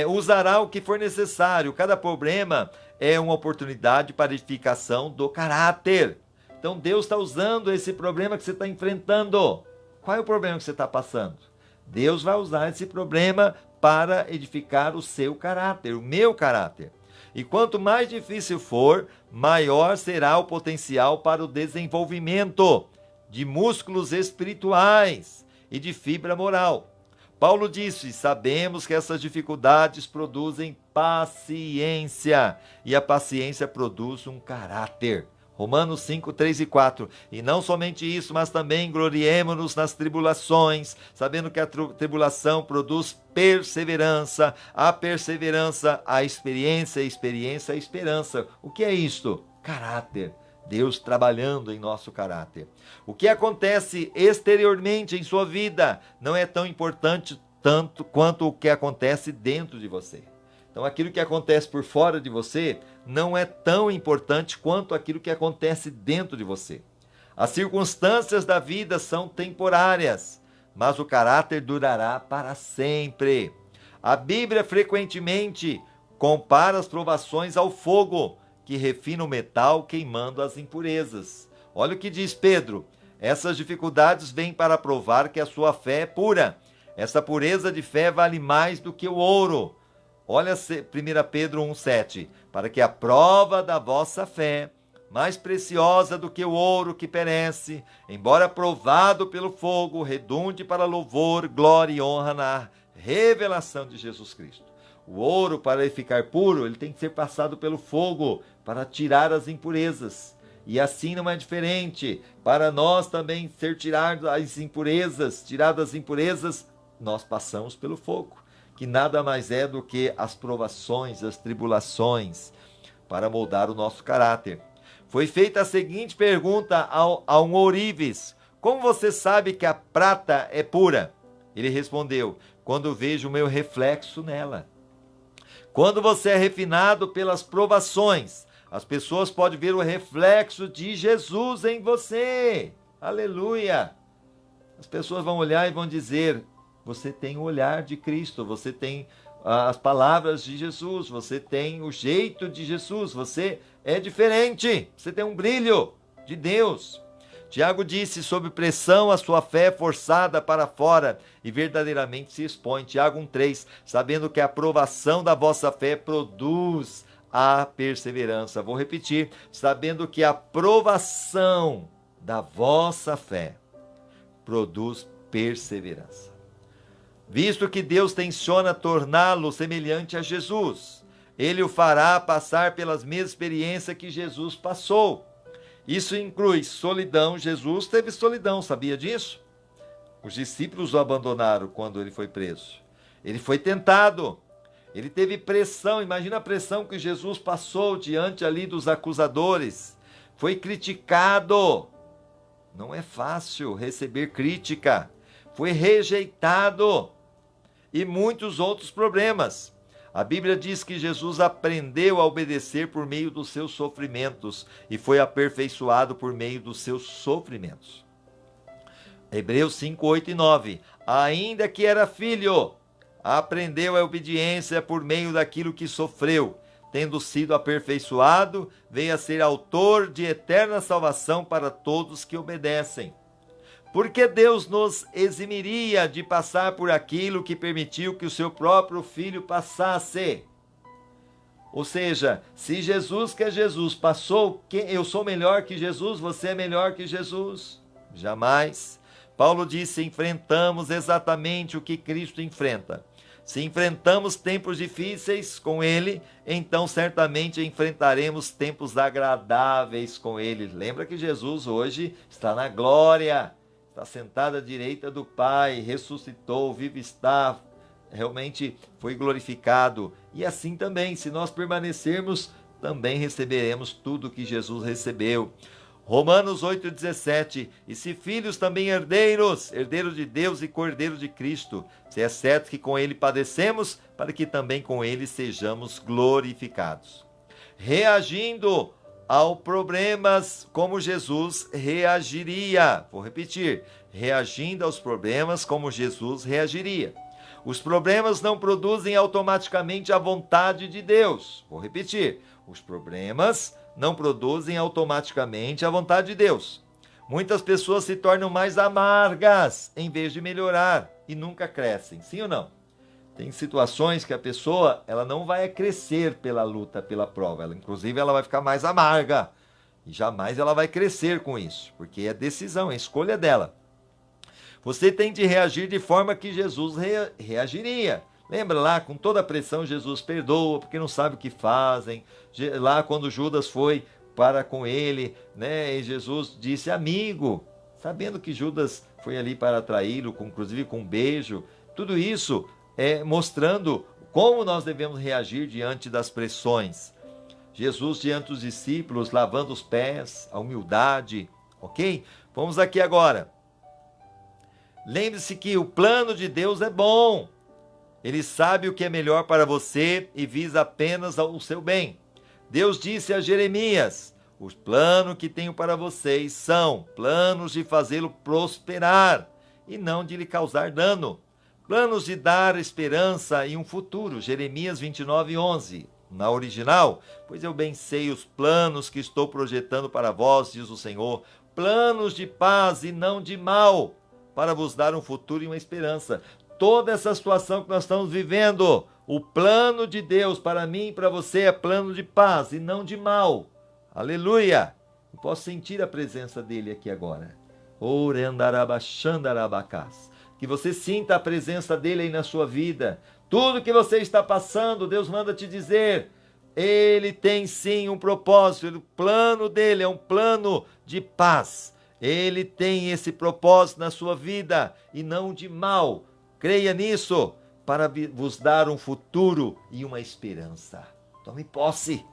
Usará o que for necessário. Cada problema é uma oportunidade para edificação do caráter. Então Deus está usando esse problema que você está enfrentando. Qual é o problema que você está passando? Deus vai usar esse problema para edificar o seu caráter, o meu caráter. E quanto mais difícil for, maior será o potencial para o desenvolvimento de músculos espirituais e de fibra moral. Paulo disse: sabemos que essas dificuldades produzem paciência, e a paciência produz um caráter. Romanos 5, 3 e 4. E não somente isso, mas também gloriemo-nos nas tribulações, sabendo que a tribulação produz perseverança, a perseverança, a experiência, a experiência, a esperança. O que é isto? Caráter. Deus trabalhando em nosso caráter. O que acontece exteriormente em sua vida não é tão importante tanto quanto o que acontece dentro de você. Então aquilo que acontece por fora de você não é tão importante quanto aquilo que acontece dentro de você. As circunstâncias da vida são temporárias, mas o caráter durará para sempre. A Bíblia frequentemente compara as provações ao fogo, que refina o metal queimando as impurezas. Olha o que diz Pedro: essas dificuldades vêm para provar que a sua fé é pura. Essa pureza de fé vale mais do que o ouro. Olha 1 Pedro 1,7. Para que a prova da vossa fé, mais preciosa do que o ouro que perece, embora provado pelo fogo, redunde para louvor, glória e honra na revelação de Jesus Cristo. O ouro, para ele ficar puro, ele tem que ser passado pelo fogo para tirar as impurezas. E assim não é diferente. Para nós também ser tiradas as impurezas, nós passamos pelo fogo, que nada mais é do que as provações, as tribulações, para moldar o nosso caráter. Foi feita a seguinte pergunta a um ourives: como você sabe que a prata é pura? Ele respondeu: quando vejo o meu reflexo nela. Quando você é refinado pelas provações, as pessoas podem ver o reflexo de Jesus em você. Aleluia! As pessoas vão olhar e vão dizer: você tem o olhar de Cristo, você tem as palavras de Jesus, você tem o jeito de Jesus, você é diferente, você tem um brilho de Deus. Tiago disse: sob pressão a sua fé é forçada para fora e verdadeiramente se expõe. Tiago 1,3, sabendo que a aprovação da vossa fé produz a perseverança. Vou repetir: sabendo que a aprovação da vossa fé produz perseverança. Visto que Deus tenciona torná-lo semelhante a Jesus, ele o fará passar pelas mesmas experiências que Jesus passou. Isso inclui solidão. Jesus teve solidão, sabia disso? Os discípulos o abandonaram quando ele foi preso. Ele foi tentado. Ele teve pressão. Imagina a pressão que Jesus passou diante ali dos acusadores. Foi criticado. Não é fácil receber crítica. Foi rejeitado. E muitos outros problemas. A Bíblia diz que Jesus aprendeu a obedecer por meio dos seus sofrimentos e foi aperfeiçoado por meio dos seus sofrimentos. Hebreus 5, 8 e 9. Ainda que era filho, aprendeu a obediência por meio daquilo que sofreu. Tendo sido aperfeiçoado, veio a ser autor de eterna salvação para todos que obedecem. Porque Deus nos eximiria de passar por aquilo que permitiu que o seu próprio Filho passasse. Ou seja, se Jesus, que é Jesus, passou, eu sou melhor que Jesus, você é melhor que Jesus? Jamais. Paulo disse, enfrentamos exatamente o que Cristo enfrenta. Se enfrentamos tempos difíceis com Ele, então certamente enfrentaremos tempos agradáveis com Ele. Lembra que Jesus hoje está na glória. Está sentado à direita do Pai, ressuscitou, vive está, realmente foi glorificado. E assim também, se nós permanecermos, também receberemos tudo que Jesus recebeu. Romanos 8,17. E se filhos, também herdeiros, herdeiros de Deus e cordeiros de Cristo. Se é certo que com Ele padecemos, para que também com Ele sejamos glorificados. Reagindo aos problemas como Jesus reagiria. Vou repetir, reagindo aos problemas como Jesus reagiria. Os problemas não produzem automaticamente a vontade de Deus. Vou repetir, os problemas não produzem automaticamente a vontade de Deus. Muitas pessoas se tornam mais amargas em vez de melhorar e nunca crescem, sim ou não? Tem situações que a pessoa ela não vai crescer pela luta, pela prova. Inclusive, ela vai ficar mais amarga. E jamais ela vai crescer com isso. Porque é decisão, é escolha dela. Você tem de reagir de forma que Jesus reagiria. Lembra lá, com toda a pressão, Jesus perdoa, porque não sabe o que fazem. Lá quando Judas foi para com ele, né, e Jesus disse, amigo, sabendo que Judas foi ali para traí-lo, inclusive com um beijo. Tudo isso mostrando como nós devemos reagir diante das pressões. Jesus diante dos discípulos, lavando os pés, a humildade, ok? Vamos aqui agora. Lembre-se que o plano de Deus é bom. Ele sabe o que é melhor para você e visa apenas o seu bem. Deus disse a Jeremias, os planos que tenho para vocês são planos de fazê-lo prosperar e não de lhe causar dano. Planos de dar esperança e um futuro. Jeremias 29, 11. Na original, pois eu bem sei os planos que estou projetando para vós, diz o Senhor, planos de paz e não de mal, para vos dar um futuro e uma esperança. Toda essa situação que nós estamos vivendo, o plano de Deus para mim e para você é plano de paz e não de mal. Aleluia! Eu posso sentir a presença dele aqui agora. Orendarabachandarabacás. Que você sinta a presença dele aí na sua vida. Tudo que você está passando, Deus manda te dizer. Ele tem sim um propósito. O plano dele é um plano de paz. Ele tem esse propósito na sua vida e não de mal. Creia nisso para vos dar um futuro e uma esperança. Tome posse.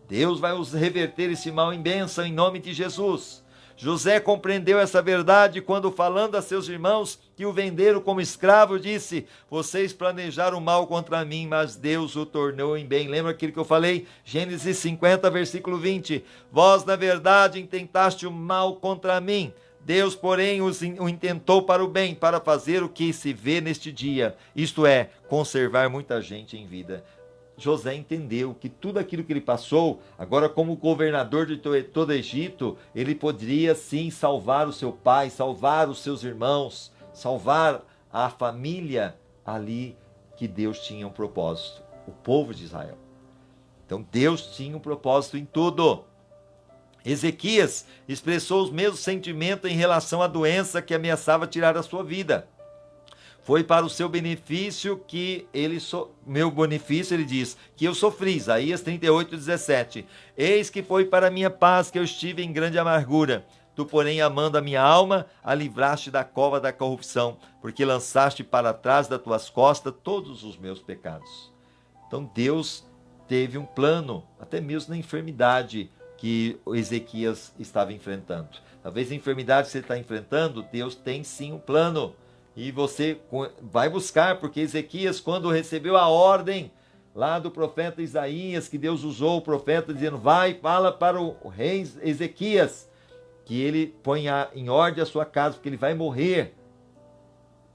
Deus vai os reverter esse mal em bênção em nome de Jesus. José compreendeu essa verdade quando, falando a seus irmãos que o venderam como escravo, disse, vocês planejaram mal contra mim, mas Deus o tornou em bem. Lembra aquilo que eu falei? Gênesis 50, versículo 20. Vós, na verdade, intentaste o mal contra mim. Deus, porém, o intentou para o bem, para fazer o que se vê neste dia. Isto é, conservar muita gente em vida. José entendeu que tudo aquilo que ele passou, agora como governador de todo o Egito, ele poderia sim salvar o seu pai, salvar os seus irmãos, salvar a família ali que Deus tinha um propósito, o povo de Israel. Então Deus tinha um propósito em tudo. Ezequias expressou os mesmos sentimentos em relação à doença que ameaçava tirar a sua vida. Foi para o seu benefício que meu benefício, ele diz, que eu sofri. Isaías 38:17. Eis que foi para minha paz que eu estive em grande amargura. Tu, porém, amando a minha alma, a livraste da cova da corrupção, porque lançaste para trás das tuas costas todos os meus pecados. Então Deus teve um plano, até mesmo na enfermidade que Ezequias estava enfrentando. Talvez a enfermidade que você está enfrentando, Deus tem sim um plano. E você vai buscar, porque Ezequias, quando recebeu a ordem lá do profeta Isaías, que Deus usou o profeta dizendo, vai, fala para o rei Ezequias, que ele ponha em ordem a sua casa, porque ele vai morrer.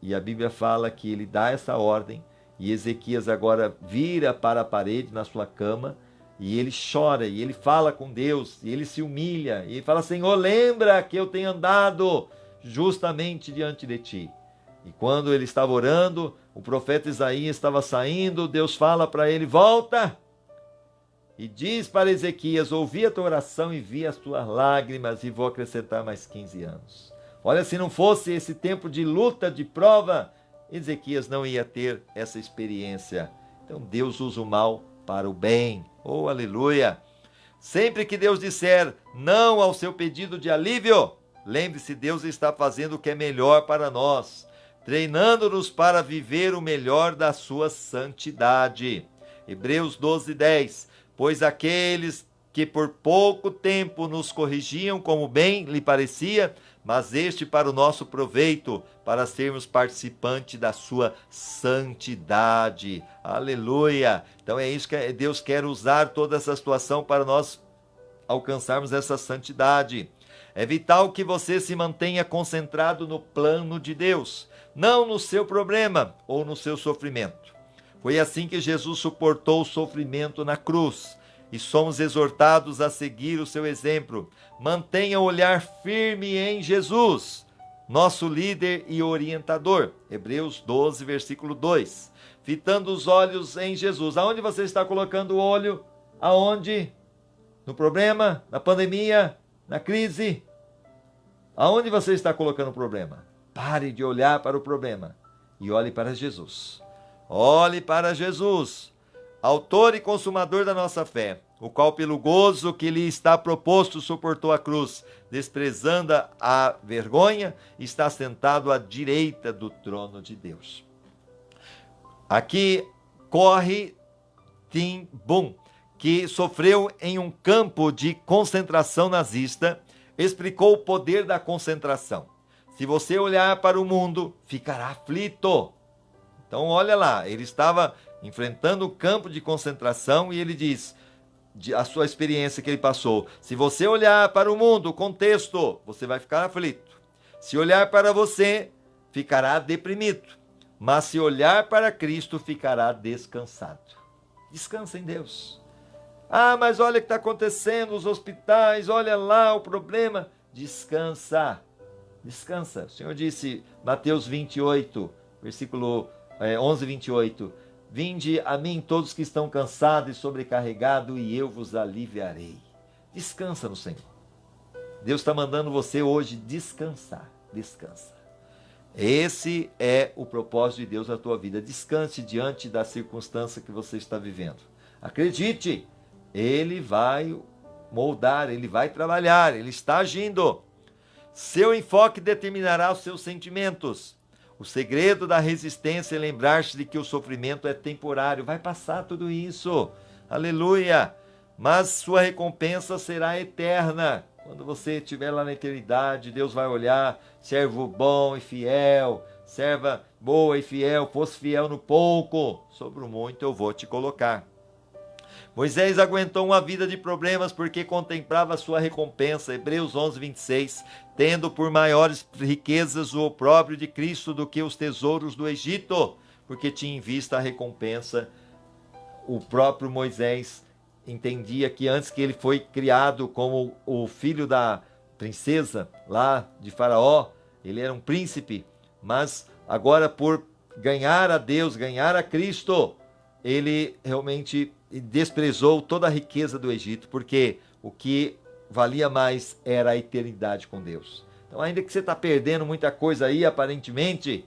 E a Bíblia fala que ele dá essa ordem, e Ezequias agora vira para a parede na sua cama, e ele chora, e ele fala com Deus, e ele se humilha, e ele fala, Senhor, lembra que eu tenho andado justamente diante de ti. E quando ele estava orando, o profeta Isaías estava saindo, Deus fala para ele, volta, e diz para Ezequias, ouvi a tua oração e vi as tuas lágrimas, e vou acrescentar mais 15 anos. Olha, se não fosse esse tempo de luta, de prova, Ezequias não ia ter essa experiência. Então Deus usa o mal para o bem. Oh, aleluia! Sempre que Deus disser não ao seu pedido de alívio, lembre-se, Deus está fazendo o que é melhor para nós, treinando-nos para viver o melhor da sua santidade. Hebreus 12:10. Pois aqueles que por pouco tempo nos corrigiam como bem lhe parecia, mas este para o nosso proveito, para sermos participantes da sua santidade. Aleluia! Então é isso que Deus quer usar toda essa situação para nós alcançarmos essa santidade. É vital que você se mantenha concentrado no plano de Deus, não no seu problema ou no seu sofrimento. Foi assim que Jesus suportou o sofrimento na cruz. E somos exortados a seguir o seu exemplo. Mantenha o olhar firme em Jesus, nosso líder e orientador. Hebreus 12, versículo 2. Fitando os olhos em Jesus. Aonde você está colocando o olho? Aonde? No problema? Na pandemia? Na crise? Aonde você está colocando o problema? Pare de olhar para o problema e olhe para Jesus. Olhe para Jesus, autor e consumador da nossa fé, o qual pelo gozo que lhe está proposto suportou a cruz, desprezando a vergonha, está sentado à direita do trono de Deus. Aqui corre Tim Boom, que sofreu em um campo de concentração nazista, explicou o poder da concentração. Se você olhar para o mundo, ficará aflito. Então olha lá, ele estava enfrentando o campo de concentração e ele diz, a sua experiência que ele passou, se você olhar para o mundo, o contexto, você vai ficar aflito. Se olhar para você, ficará deprimido. Mas se olhar para Cristo, ficará descansado. Descansa em Deus. Ah, mas olha o que está acontecendo nos hospitais, olha lá o problema. Descansa, descansa. O Senhor disse, Mateus 28, versículo 11, 28. Vinde a mim todos que estão cansados e sobrecarregados, e eu vos aliviarei. Descansa no Senhor. Deus está mandando você hoje descansar. Descansa. Esse é o propósito de Deus na tua vida. Descanse diante da circunstância que você está vivendo. Acredite, Ele vai moldar, Ele vai trabalhar, Ele está agindo. Seu enfoque determinará os seus sentimentos. O segredo da resistência é lembrar-se de que o sofrimento é temporário. Vai passar tudo isso. Aleluia. Mas sua recompensa será eterna. Quando você estiver lá na eternidade, Deus vai olhar, servo bom e fiel, serva boa e fiel, fosse fiel no pouco, sobre o muito eu vou te colocar. Moisés aguentou uma vida de problemas porque contemplava a sua recompensa. Hebreus 11, 26. Tendo por maiores riquezas o opróbrio de Cristo do que os tesouros do Egito, porque tinha em vista a recompensa. O próprio Moisés entendia que antes que ele foi criado como o filho da princesa lá de Faraó, ele era um príncipe, mas agora por ganhar a Deus, ganhar a Cristo, ele realmente desprezou toda a riqueza do Egito, porque o que valia mais era a eternidade com Deus. Então, ainda que você está perdendo muita coisa aí, aparentemente,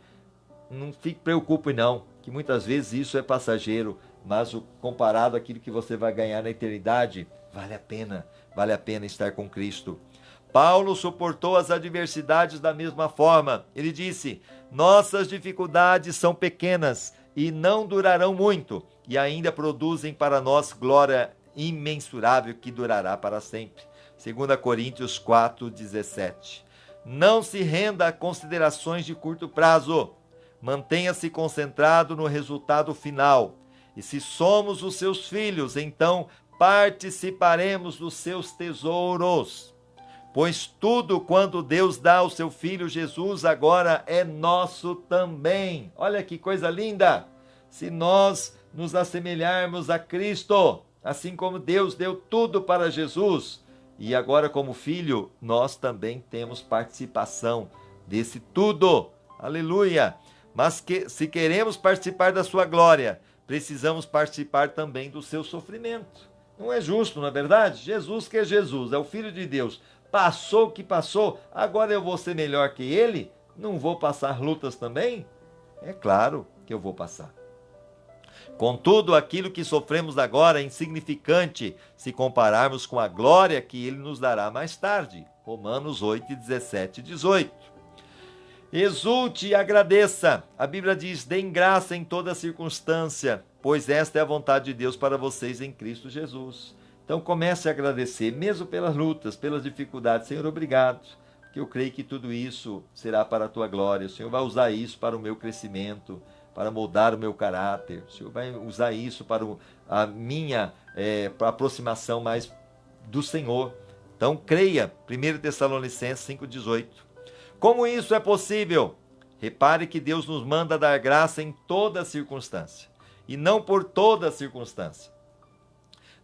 não fique preocupe não, que muitas vezes isso é passageiro, mas comparado àquilo que você vai ganhar na eternidade, vale a pena estar com Cristo. Paulo suportou as adversidades da mesma forma. Ele disse: nossas dificuldades são pequenas e não durarão muito, e ainda produzem para nós glória imensurável que durará para sempre. 2 Coríntios 4:17. Não se renda a considerações de curto prazo. Mantenha-se concentrado no resultado final. E se somos os seus filhos, então participaremos dos seus tesouros. Pois tudo quanto Deus dá ao seu Filho Jesus agora é nosso também. Olha que coisa linda! Se nós nos assemelharmos a Cristo, assim como Deus deu tudo para Jesus, e agora como Filho, nós também temos participação desse tudo. Aleluia! Mas se queremos participar da sua glória, precisamos participar também do seu sofrimento. Não é justo, não é verdade? Jesus que é Jesus, é o Filho de Deus. Passou o que passou, agora eu vou ser melhor que ele? Não vou passar lutas também? É claro que eu vou passar. Contudo, aquilo que sofremos agora é insignificante se compararmos com a glória que ele nos dará mais tarde. Romanos 8, 17 e 18. Exulte e agradeça. A Bíblia diz: deem graça em toda circunstância, pois esta é a vontade de Deus para vocês em Cristo Jesus. Então comece a agradecer, mesmo pelas lutas, pelas dificuldades. Senhor, obrigado, porque eu creio que tudo isso será para a tua glória. O Senhor vai usar isso para o meu crescimento, para moldar o meu caráter. O Senhor vai usar isso para a minha para a aproximação mais do Senhor. Então creia, 1 Tessalonicenses 5,18. Como isso é possível? Repare que Deus nos manda dar graça em toda circunstância, e não por toda circunstância.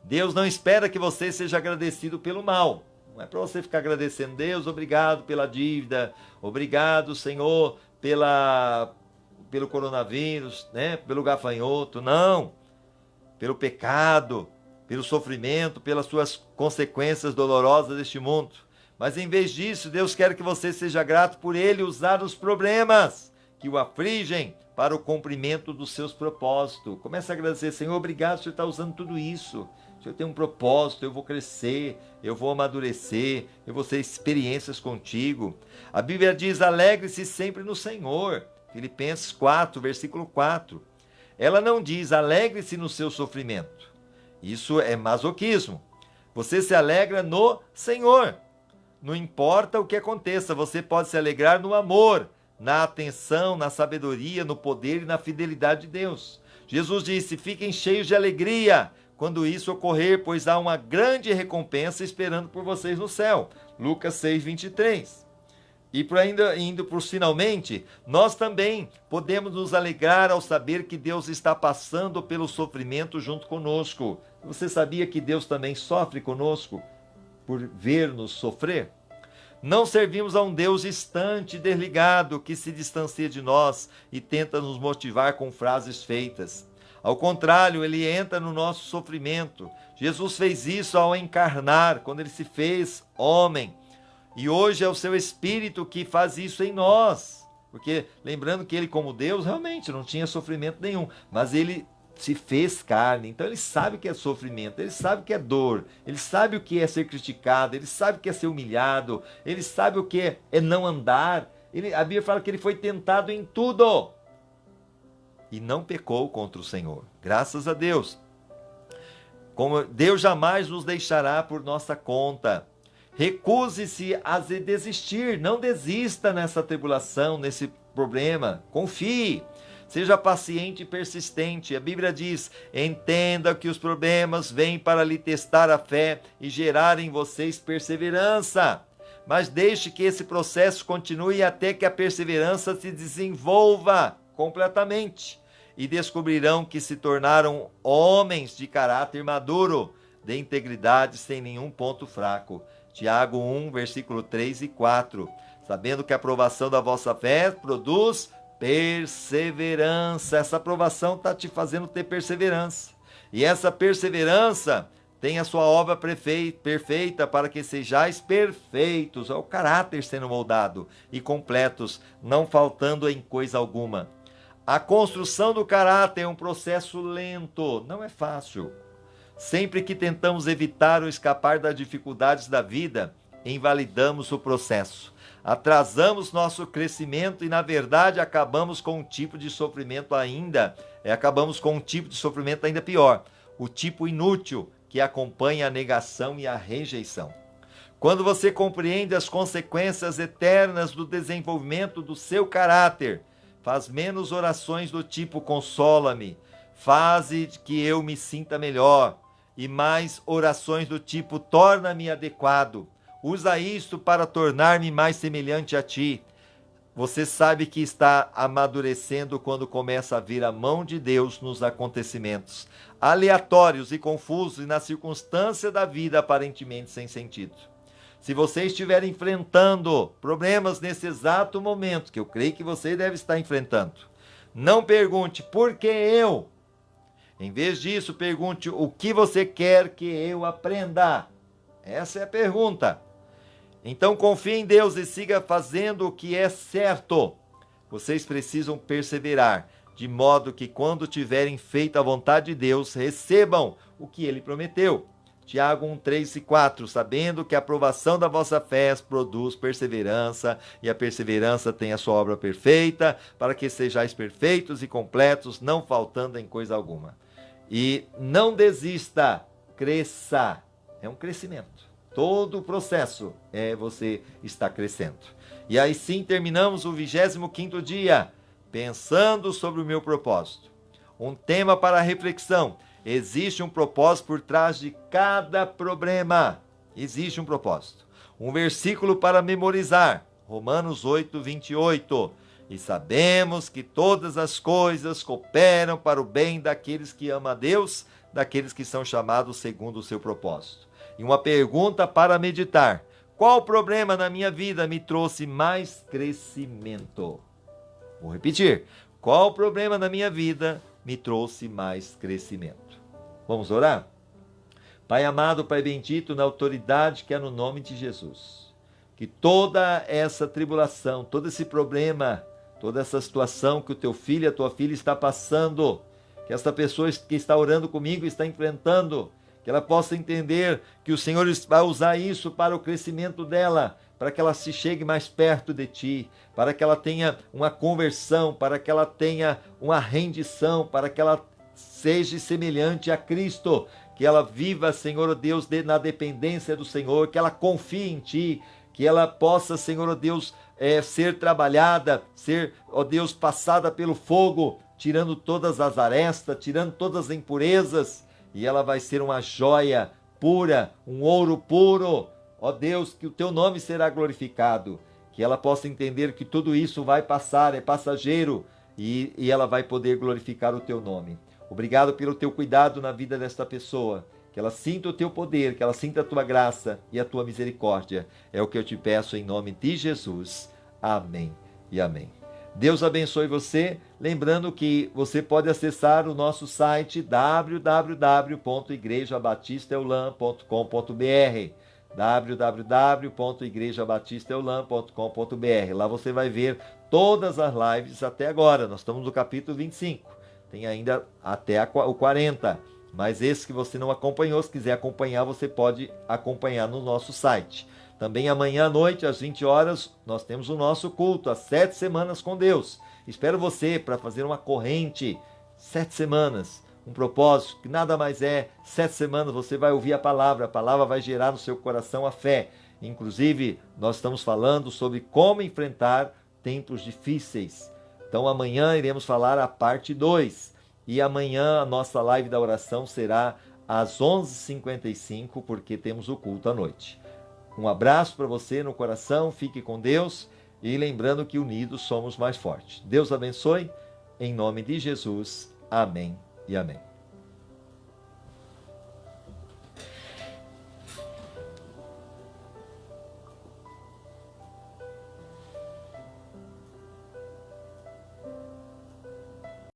Deus não espera que você seja agradecido pelo mal. Não é para você ficar agradecendo: Deus, obrigado pela dívida, obrigado, Senhor, pelo coronavírus, né? Pelo gafanhoto. Não. Pelo pecado, pelo sofrimento, pelas suas consequências dolorosas deste mundo. Mas em vez disso, Deus quer que você seja grato por Ele usar os problemas que o afligem para o cumprimento dos seus propósitos. Comece a agradecer: Senhor, obrigado, o Senhor está usando tudo isso. O Senhor tem um propósito, eu vou crescer, eu vou amadurecer, eu vou ter experiências contigo. A Bíblia diz: alegre-se sempre no Senhor. Filipenses 4, versículo 4. Ela não diz: alegre-se no seu sofrimento. Isso é masoquismo. Você se alegra no Senhor. Não importa o que aconteça, você pode se alegrar no amor, na atenção, na sabedoria, no poder e na fidelidade de Deus. Jesus disse: fiquem cheios de alegria quando isso ocorrer, pois há uma grande recompensa esperando por vocês no céu. Lucas 6, 23. E indo para os finalmente, nós também podemos nos alegrar ao saber que Deus está passando pelo sofrimento junto conosco. Você sabia que Deus também sofre conosco por ver-nos sofrer? Não servimos a um Deus distante, desligado, que se distancia de nós e tenta nos motivar com frases feitas. Ao contrário, ele entra no nosso sofrimento. Jesus fez isso ao encarnar, quando ele se fez homem. E hoje é o seu Espírito que faz isso em nós. Porque, lembrando que ele, como Deus, realmente não tinha sofrimento nenhum. Mas ele se fez carne. Então ele sabe o que é sofrimento, ele sabe o que é dor, ele sabe o que é ser criticado, ele sabe o que é ser humilhado, ele sabe o que é não andar. A Bíblia fala que ele foi tentado em tudo e não pecou contra o Senhor. Graças a Deus. Como Deus jamais nos deixará por nossa conta. Recuse-se a desistir, não desista nessa tribulação, nesse problema. Confie, seja paciente e persistente. A Bíblia diz: entenda que os problemas vêm para lhe testar a fé e gerar em vocês perseverança. Mas deixe que esse processo continue até que a perseverança se desenvolva completamente, e descobrirão que se tornaram homens de caráter maduro, de integridade, sem nenhum ponto fraco. Tiago 1, versículo 3 e 4. Sabendo que a aprovação da vossa fé produz perseverança. Essa aprovação está te fazendo ter perseverança. E essa perseverança tem a sua obra perfeita para que sejais perfeitos, é o caráter sendo moldado, e completos, não faltando em coisa alguma. A construção do caráter é um processo lento, não é fácil. Sempre que tentamos evitar ou escapar das dificuldades da vida, invalidamos o processo. Atrasamos nosso crescimento e, na verdade, acabamos com um tipo de sofrimento ainda pior, o tipo inútil que acompanha a negação e a rejeição. Quando você compreende as consequências eternas do desenvolvimento do seu caráter, faz menos orações do tipo consola-me, faze que eu me sinta melhor, e mais orações do tipo torna-me adequado. Usa isto para tornar-me mais semelhante a ti. Você sabe que está amadurecendo quando começa a ver a mão de Deus nos acontecimentos aleatórios e confusos e na circunstância da vida aparentemente sem sentido. Se você estiver enfrentando problemas nesse exato momento, que eu creio que você deve estar enfrentando, não pergunte por que eu. Em vez disso, pergunte o que você quer que eu aprenda. Essa é a pergunta. Então confie em Deus e siga fazendo o que é certo. Vocês precisam perseverar, de modo que quando tiverem feito a vontade de Deus, recebam o que ele prometeu. Tiago 1, 3 e 4, sabendo que a aprovação da vossa fé produz perseverança, e a perseverança tem a sua obra perfeita, para que sejais perfeitos e completos, não faltando em coisa alguma. E não desista, cresça. É um crescimento. Todo o processo é você estar crescendo. E aí sim terminamos o 25º dia, pensando sobre o meu propósito. Um tema para reflexão. Existe um propósito por trás de cada problema. Existe um propósito. Um versículo para memorizar. Romanos 8, 28. E sabemos que todas as coisas cooperam para o bem daqueles que amam a Deus, daqueles que são chamados segundo o seu propósito. E uma pergunta para meditar. Qual problema na minha vida me trouxe mais crescimento? Vou repetir. Qual problema na minha vida me trouxe mais crescimento? Vamos orar? Pai amado, Pai bendito, na autoridade que é no nome de Jesus, que toda essa tribulação, todo esse problema, toda essa situação que o teu filho e a tua filha está passando, que essa pessoa que está orando comigo está enfrentando, que ela possa entender que o Senhor vai usar isso para o crescimento dela, para que ela se chegue mais perto de ti, para que ela tenha uma conversão, para que ela tenha uma rendição, para que ela seja semelhante a Cristo, que ela viva, Senhor Deus, na dependência do Senhor, que ela confie em ti, que ela possa, Senhor Deus, ser trabalhada, ser, ó Deus, passada pelo fogo, tirando todas as arestas, tirando todas as impurezas, e ela vai ser uma joia pura, um ouro puro. Ó Deus, que o teu nome será glorificado, que ela possa entender que tudo isso vai passar, é passageiro, e ela vai poder glorificar o teu nome. Obrigado pelo teu cuidado na vida desta pessoa, que ela sinta o teu poder, que ela sinta a tua graça e a tua misericórdia. É o que eu te peço em nome de Jesus. Amém e amém. Deus abençoe você, lembrando que você pode acessar o nosso site www.igrejabatistaeulam.com.br www.igrejabatistaeulam.com.br. Lá você vai ver todas as lives até agora. Nós estamos no capítulo 25. Tem ainda até o 40. Mas esse que você não acompanhou, se quiser acompanhar, você pode acompanhar no nosso site. Também amanhã à noite, às 20 horas, nós temos o nosso culto, as 7 semanas com Deus. Espero você para fazer uma corrente, 7 semanas, um propósito, que nada mais é, 7 semanas você vai ouvir a palavra vai gerar no seu coração a fé. Inclusive, nós estamos falando sobre como enfrentar tempos difíceis. Então amanhã iremos falar a parte 2. E amanhã a nossa live da oração será às 11h55, porque temos o culto à noite. Um abraço para você no coração, fique com Deus e lembrando que unidos somos mais fortes. Deus abençoe, em nome de Jesus. Amém e amém.